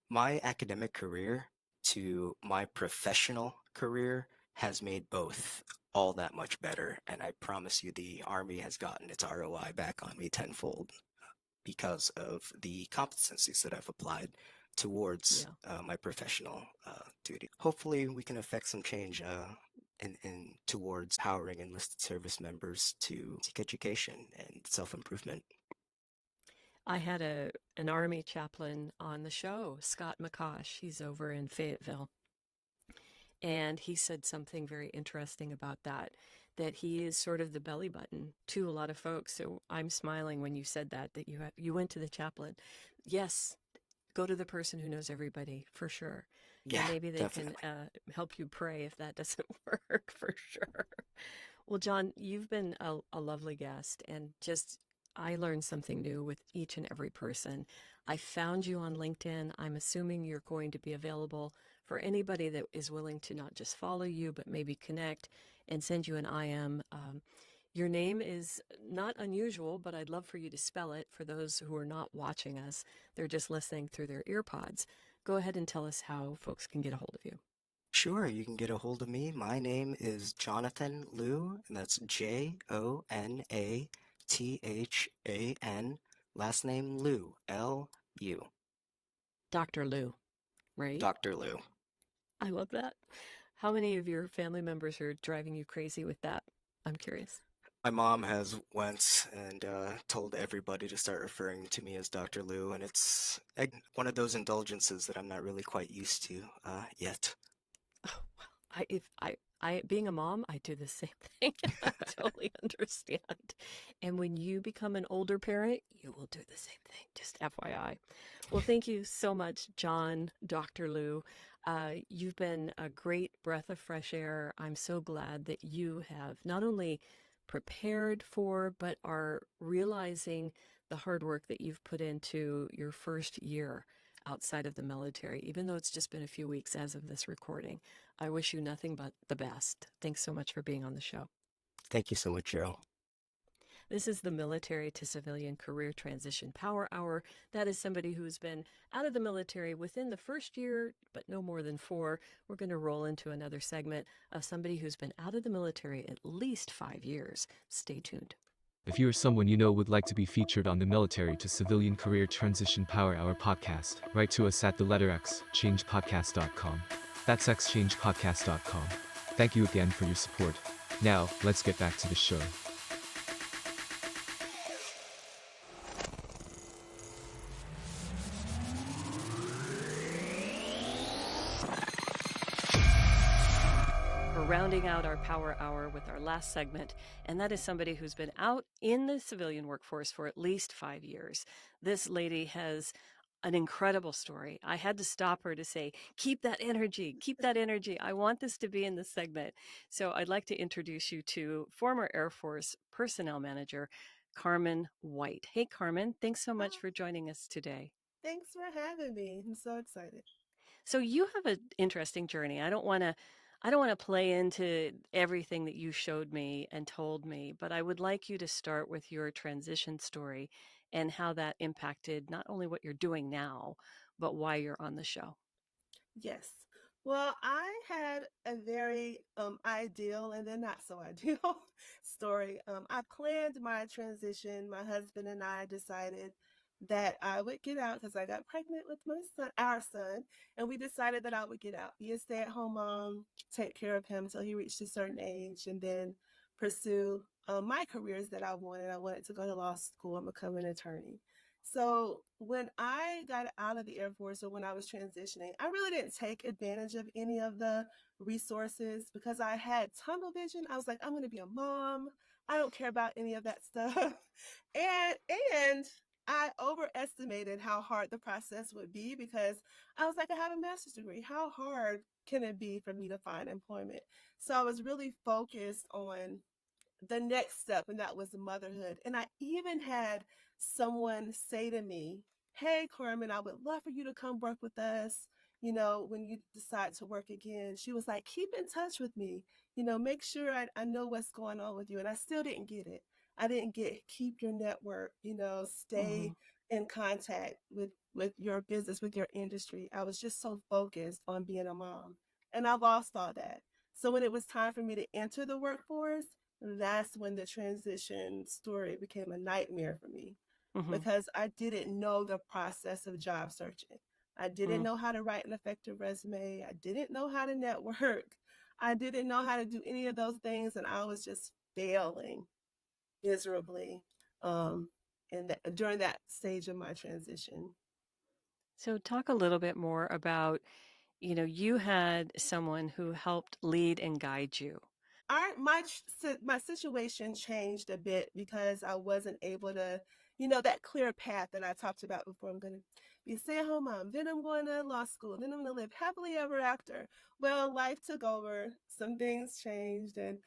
my academic career to my professional career has made both all that much better, and I promise you the Army has gotten its ROI back on me tenfold because of the competencies that I've applied towards Yeah. my professional duty. Hopefully, we can affect some change in towards empowering enlisted service members to seek education and self-improvement. I had an Army chaplain on the show, Scott McCosh. He's over in Fayetteville. And he said something very interesting about that, that he is sort of the belly button to a lot of folks. So I'm smiling when you said that you went to the chaplain. Yes, go to the person who knows everybody for sure. And Yeah, maybe they can definitely. help you pray if that doesn't work for sure. Well, John, you've been a lovely guest, and just I learned something new with each and every person. I found you on LinkedIn. I'm assuming you're going to be available for anybody that is willing to not just follow you, but maybe connect and send you an IM. Your name is not unusual, but I'd love for you to spell it for those who are not watching us. They're just listening through their ear pods. Go ahead and tell us how folks can get a hold of you. Sure, you can get a hold of me. My name is Jonathan Liu, and that's Jonathan. Last name Liu, Lu. Dr. Lou, right? Dr. Liu. I love that. How many of your family members are driving you crazy with that? I'm curious. My mom has once and told everybody to start referring to me as Dr. Liu, and it's one of those indulgences that I'm not really quite used to yet. Oh, well, if I being a mom, I do the same thing. I totally understand. And when you become an older parent, you will do the same thing. Just FYI. Well, thank you so much, John, Dr. Lou. You've been a great breath of fresh air. I'm so glad that you have not only prepared for, but are realizing the hard work that you've put into your first year outside of the military, even though it's just been a few weeks as of this recording. I wish you nothing but the best. Thanks so much for being on the show. Thank you so much, Cheryl. This is the Military to Civilian Career Transition Power Hour. That is somebody who's been out of the military within the first year, but no more than 4. We're going to roll into another segment of somebody who's been out of the military at least 5 years. Stay tuned. If you or someone you know would like to be featured on the Military to Civilian Career Transition Power Hour podcast, write to us at the letter X, changepodcast.com. That's xchangepodcast.com. Thank you again for your support. Now, let's get back to the show. We're rounding out our power hour with our last segment, and that is somebody who's been out in the civilian workforce for at least 5 years. This lady has an incredible story. I had to stop her to say, keep that energy, keep that energy. I want this to be in the segment. So I'd like to introduce you to former Air Force personnel manager, Carmen White. Hey, Carmen, thanks so much for joining us today. Thanks for having me. I'm so excited. So you have an interesting journey. I don't want to play into everything that you showed me and told me, but I would like you to start with your transition story and how that impacted not only what you're doing now, but why you're on the show. Yes. Well, I had a very ideal and then not so ideal story. I planned my transition. My husband and I decided that I would get out because I got pregnant with my son, our son, and we decided that I would get out, be a stay-at-home mom, take care of him until he reached a certain age, and then pursue my careers that I wanted. I wanted to go to law school and become an attorney. So when I got out of the Air Force or when I was transitioning, I really didn't take advantage of any of the resources because I had tunnel vision. I was like, I'm going to be a mom. I don't care about any of that stuff. And I overestimated how hard the process would be because I was like, I have a master's degree. How hard can it be for me to find employment? So I was really focused on the next step, and that was motherhood. And I even had someone say to me, hey, Carmen, I would love for you to come work with us. When you decide to work again, she was like, keep in touch with me, make sure I know what's going on with you. And I still didn't get it. I didn't get keep your network, Mm-hmm. stay in contact with your business, with your industry. I was just so focused on being a mom and I lost all that. So when it was time for me to enter the workforce, that's when the transition story became a nightmare for me Mm-hmm. because I didn't know the process of job searching. I didn't Mm. know how to write an effective resume. I didn't know how to network. I didn't know how to do any of those things, and I was just failing miserably um, during that stage of my transition. So talk a little bit more about, you had someone who helped lead and guide you. My situation changed a bit because I wasn't able to, that clear path that I talked about before. I'm going to be a stay-at-home mom, then I'm going to law school, then I'm going to live happily ever after. Well, life took over, some things changed, and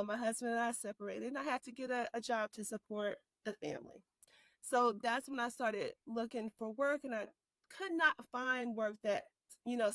my husband and I separated, and I had to get a job to support the family. So that's when I started looking for work, and I could not find work that,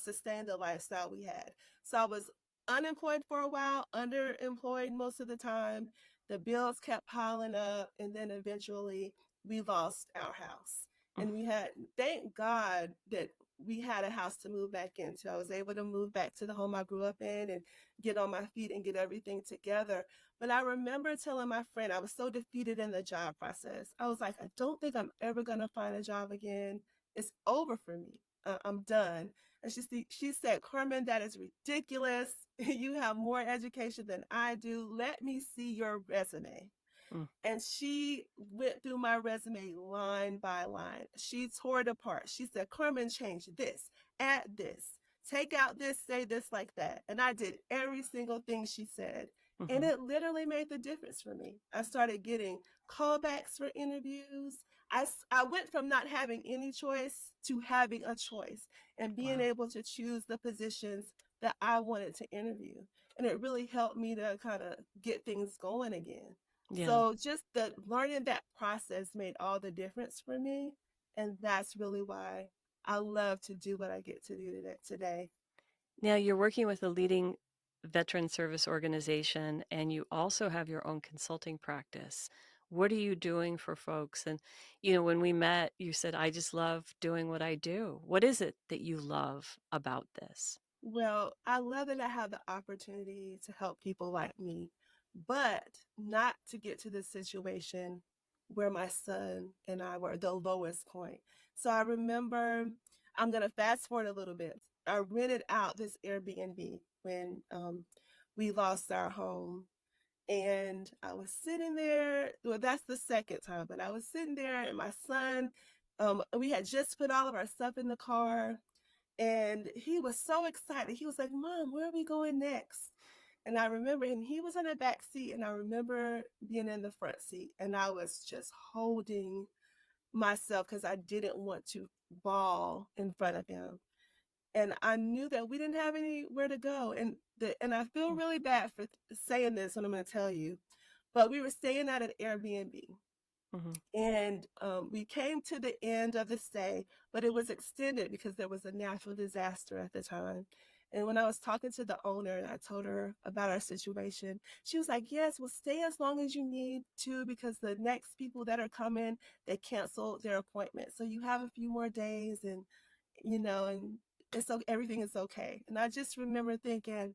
sustained the lifestyle we had. So I was unemployed for a while, underemployed most of the time. The bills kept piling up, and then eventually we lost our house. Mm. And thank God that we had a house to move back into. I was able to move back to the home I grew up in and get on my feet and get everything together. But I remember telling my friend, I was so defeated in the job process. I was like, I don't think I'm ever going to find a job again. It's over for me. I'm done. And she said, Carmen, that is ridiculous. You have more education than I do. Let me see your resume. Mm. And she went through my resume line by line. She tore it apart. She said, Carmen, change this, add this, take out this, say this like that. And I did every single thing she said. And Mhm. it literally made the difference for me. I started getting callbacks for interviews. I went from not having any choice to having a choice and being Wow. able to choose the positions that I wanted to interview. And it really helped me to kind of get things going again. Yeah. So just the learning that process made all the difference for me. And that's really why I love to do what I get to do today. Now you're working with a leading veteran service organization and you also have your own consulting practice. What are you doing for folks? And, when we met, you said, I just love doing what I do. What is it that you love about this? Well, I love that I have the opportunity to help people like me, but not to get to the situation where my son and I were at the lowest point. So I remember, I'm going to fast forward a little bit. I rented out this Airbnb when we lost our home. And I was sitting there. Well, that's the second time, but I was sitting there, and my son, we had just put all of our stuff in the car, and he was so excited. He was like, Mom, where are we going next? And I remember, and he was in the back seat, and I remember being in the front seat, and I was just holding myself because I didn't want to bawl in front of him. And I knew that we didn't have anywhere to go. And I feel really bad for saying this, and I'm going to tell you, but we were staying at an Airbnb. Mm-hmm. And we came to the end of the stay, but it was extended because there was a natural disaster at the time. And when I was talking to the owner and I told her about our situation, she was like, yes, well, stay as long as you need to because the next people that are coming, they canceled their appointment. So you have a few more days and, and everything is okay. And I just remember thinking,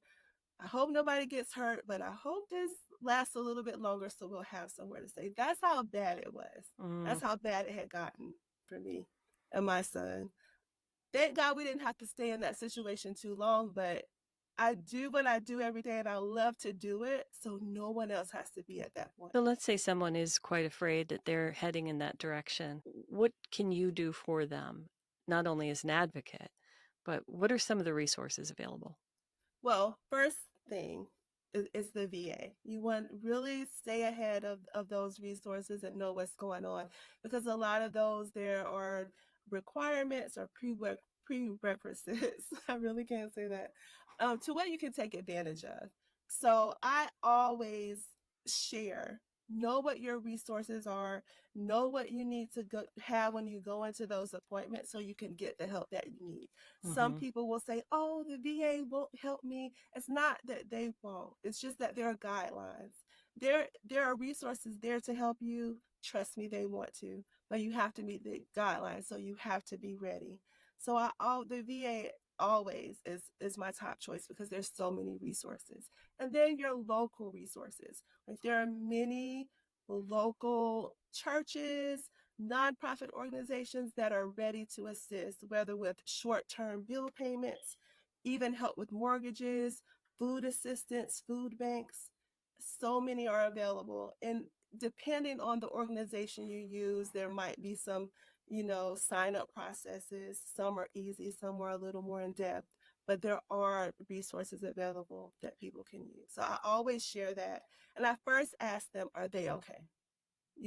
I hope nobody gets hurt, but I hope this lasts a little bit longer so we'll have somewhere to stay. That's how bad it was. Mm. That's how bad it had gotten for me and my son. Thank God we didn't have to stay in that situation too long, but I do what I do every day and I love to do it so no one else has to be at that point. So let's say someone is quite afraid that they're heading in that direction. What can you do for them, not only as an advocate, but what are some of the resources available? Well, first thing is the VA. You want really stay ahead of those resources and know what's going on because a lot of those there are requirements or prerequisites. I really can't say that to what you can take advantage of. So I always share. Know what your resources are. Know what you need to have when you go into those appointments so you can get the help that you need. Some Mm-hmm. people will say, oh, the VA won't help me. It's not that they won't. It's just that there are guidelines. There are resources there to help you. Trust me, they want to. But you have to meet the guidelines, so you have to be ready. So the VA always is my top choice because there's so many resources. And then your local resources. Like there are many local churches, nonprofit organizations that are ready to assist, whether with short-term bill payments, even help with mortgages, food assistance, food banks. So many are available. And depending on the organization you use, there might be some, sign up processes. Some are easy, some are a little more in depth, but there are resources available that people can use. So I always share that. And I first ask them, are they okay?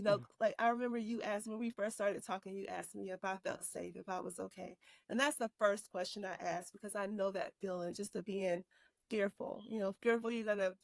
Mm. Like I remember you asked me when we first started talking, you asked me if I felt safe, if I was okay. And that's the first question I asked because I know that feeling just of being fearful, fearful you're going to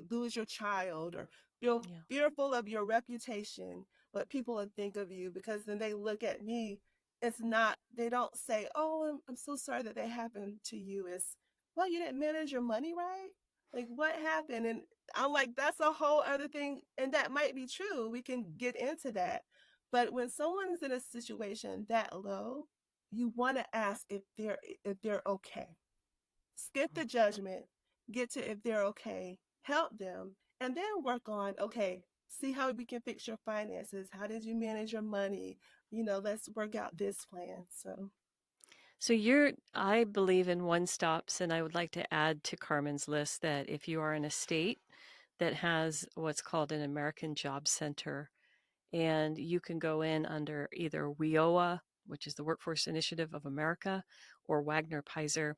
lose your child or feel Yeah. fearful of your reputation, what people will think of you because then they look at me. It's not, they don't say, oh, I'm so sorry that happened to you. It's, well, you didn't manage your money right. Like what happened? And I'm like, that's a whole other thing. And that might be true. We can get into that. But when someone's in a situation that low, you want to ask if they're okay. Skip the judgment, get to if they're okay, help them, and then work on, okay, see how we can fix your finances. How did you manage your money? Let's work out this plan. So I believe in one stops, and I would like to add to Carmen's list that if you are in a state that has what's called an American Job Center, and you can go in under either WIOA, which is the Workforce Initiative of America, or Wagner Pizer.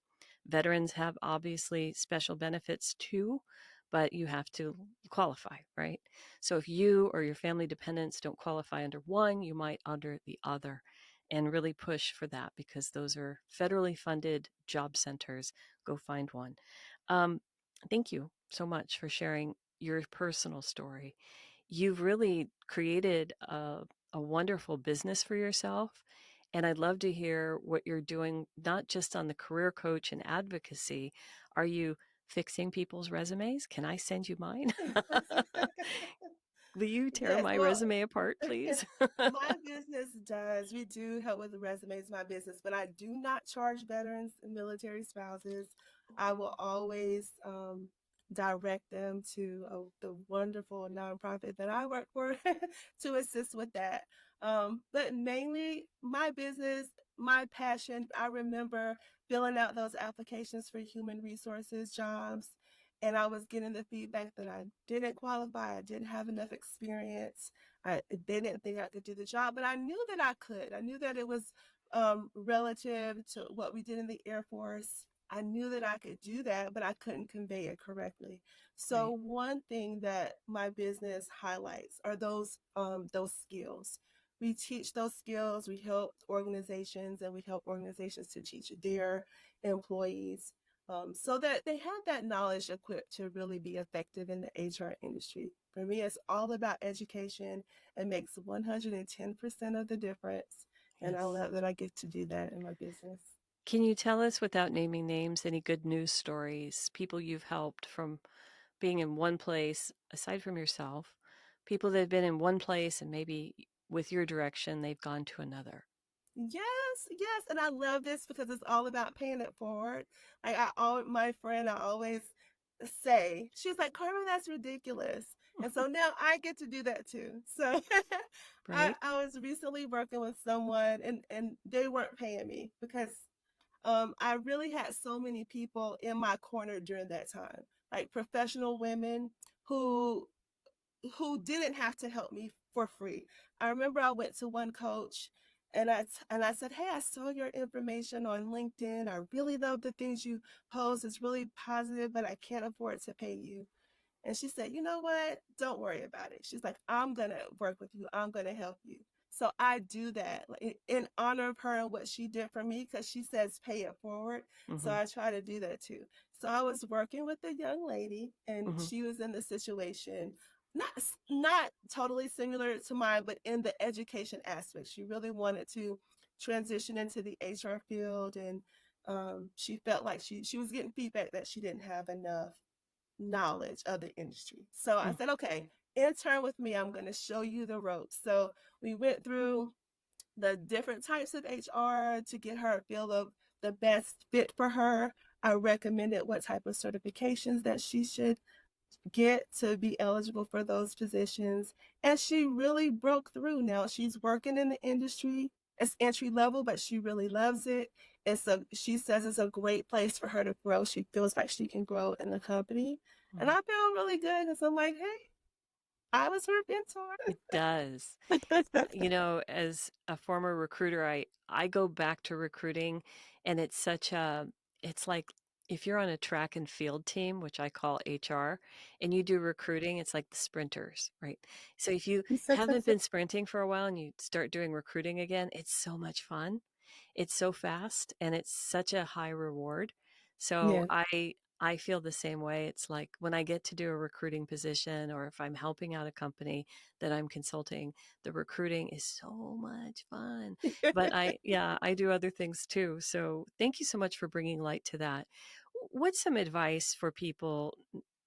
Veterans have obviously special benefits too, but you have to qualify, right? So if you or your family dependents don't qualify under one, you might under the other, and really push for that because those are federally funded job centers. Go find one. Um, Thank you so much for sharing your personal story. You've really created a wonderful business for yourself. And I'd love to hear what you're doing, not just on the career coach and advocacy. Are you fixing people's resumes? Can I send you mine? Will you tear Yes, my well, resume apart, please? my business does. We do help with the resumes, my business, but I do not charge veterans and military spouses. I will always direct them to the wonderful nonprofit that I work for to assist with that. But mainly my business, my passion, I remember filling out those applications for human resources jobs and I was getting the feedback that I didn't qualify, I didn't have enough experience. They didn't think I could do the job, but I knew that I could. I knew that it was relative to what we did in the Air Force. I knew that I could do that, but I couldn't convey it correctly. So Right. one thing that my business highlights are those skills. We teach those skills. We help organizations, and we help organizations to teach their employees so that they have that knowledge equipped to really be effective in the HR industry. For me, it's all about education. It makes 110% of the difference. And I Yes. love that I get to do that in my business. Can you tell us, without naming names, any good news stories, people you've helped from being in one place, aside from yourself, people that have been in one place and maybe with your direction, they've gone to another? Yes, yes, and I love this because it's all about paying it forward. Like my friend, I always say, she's like, Carmen, that's ridiculous. And so now I get to do that too. So I, Right? I was recently working with someone and they weren't paying me because I really had so many people in my corner during that time, like professional women who who didn't have to help me for free. I remember I went to one coach and I said, "Hey, I saw your information on LinkedIn. I really love the things you post. It's really positive, but I can't afford to pay you." And she said, "You know what? Don't worry about it." She's like, "I'm going to work with you. I'm going to help you." So I do that in honor of her and what she did for me because she says pay it forward. So Mm-hmm. I try to do that too. So I was working with a young lady and Mm-hmm. she was in the situation not not totally similar to mine, but in the education aspect. She really wanted to transition into the HR field and she felt like she was getting feedback that she didn't have enough knowledge of the industry. So I said, okay, intern with me. I'm going to show you the ropes. So we went through the different types of HR to get her a feel of the best fit for her. I recommended what type of certifications that she should get to be eligible for those positions. And she really broke through. Now she's working in the industry. It's entry level, but she really loves it. She says it's a great place for her to grow. She feels like she can grow in the company. And I feel really good because I'm like, hey, I was her It does. mentor. You know, as a former recruiter, I go back to recruiting, and it's like if you're on a track and field team, which I call HR, and you do recruiting, it's like the sprinters, right? So if you haven't been sprinting for a while and you start doing recruiting again, it's so much fun. It's so fast and it's such a high reward. So Yeah. I feel the same way. It's like when I get to do a recruiting position or if I'm helping out a company that I'm consulting, the recruiting is so much fun. But I do other things too. So thank you so much for bringing light to that. What's some advice for people,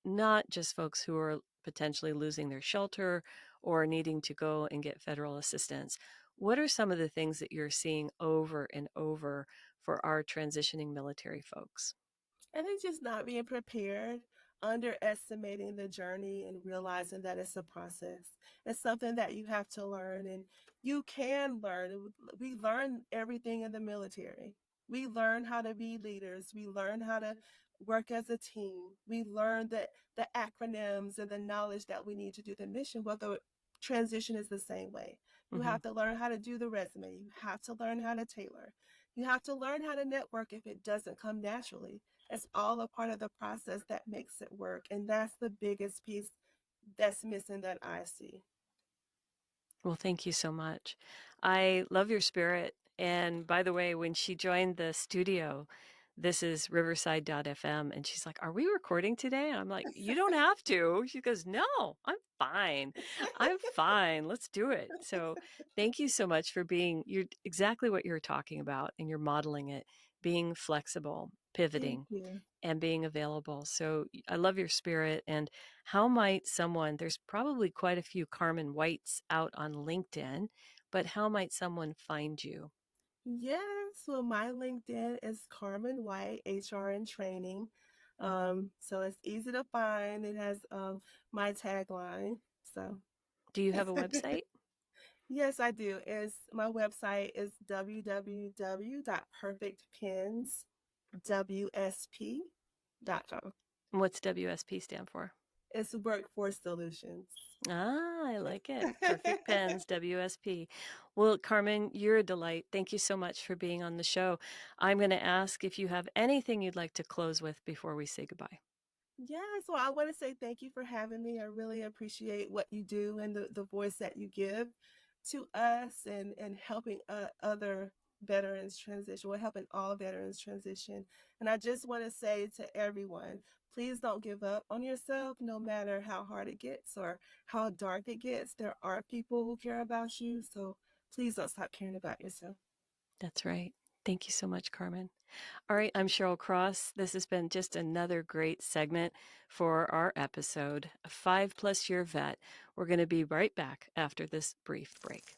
not just folks who are potentially losing their shelter or needing to go and get federal assistance? What are some of the things that you're seeing over and over for our transitioning military folks? I think just not being prepared, underestimating the journey, and realizing that it's a process. It's something that you have to learn, and you can learn. We learn everything in the military. We learn how to be leaders. We learn how to work as a team. We learn the acronyms and the knowledge that we need to do the mission. Well, the transition is the same way. You Hmm. have to learn how to do the resume. You have to learn how to tailor. You have to learn how to network if it doesn't come naturally. It's all a part of the process that makes it work. And that's the biggest piece that's missing that I see. Well, thank you so much. I love your spirit. And by the way, when she joined the studio, this is Riverside.fm, and she's like, "Are we recording today?" And I'm like, "You don't have to." She goes, "No, I'm fine. I'm fine. Let's do it." So thank you so much for you're exactly what you're talking about, and you're modeling it, being flexible, Thank pivoting, you. and being available. So I love your spirit. And how might there's probably quite a few Carmen Whites out on LinkedIn, but how might someone find you? Yes, well, my LinkedIn is Carmen White, HR and Training. So it's easy to find. It has my tagline. So Do you have a website? yes, I do. Is my website is www.perfectpenswsp.com. And what's WSP stand for? It's Workforce Solutions. Ah, I like it. Perfect Pens, WSP. Well, Carmen, you're a delight. Thank you so much for being on the show. I'm going to ask if you have anything you'd like to close with before we say goodbye. Yeah, so I want to say thank you for having me. I really appreciate what you do and the voice that you give to us and helping other veterans transition, well, helping all veterans transition. And I just want to say to everyone, please don't give up on yourself, no matter how hard it gets or how dark it gets. There are people who care about you. So please don't stop caring about yourself. That's right. Thank you so much, Carmen. All right, I'm Cheryl Cross. This has been just another great segment for our episode, a 5+ year vet. We're going to be right back after this brief break.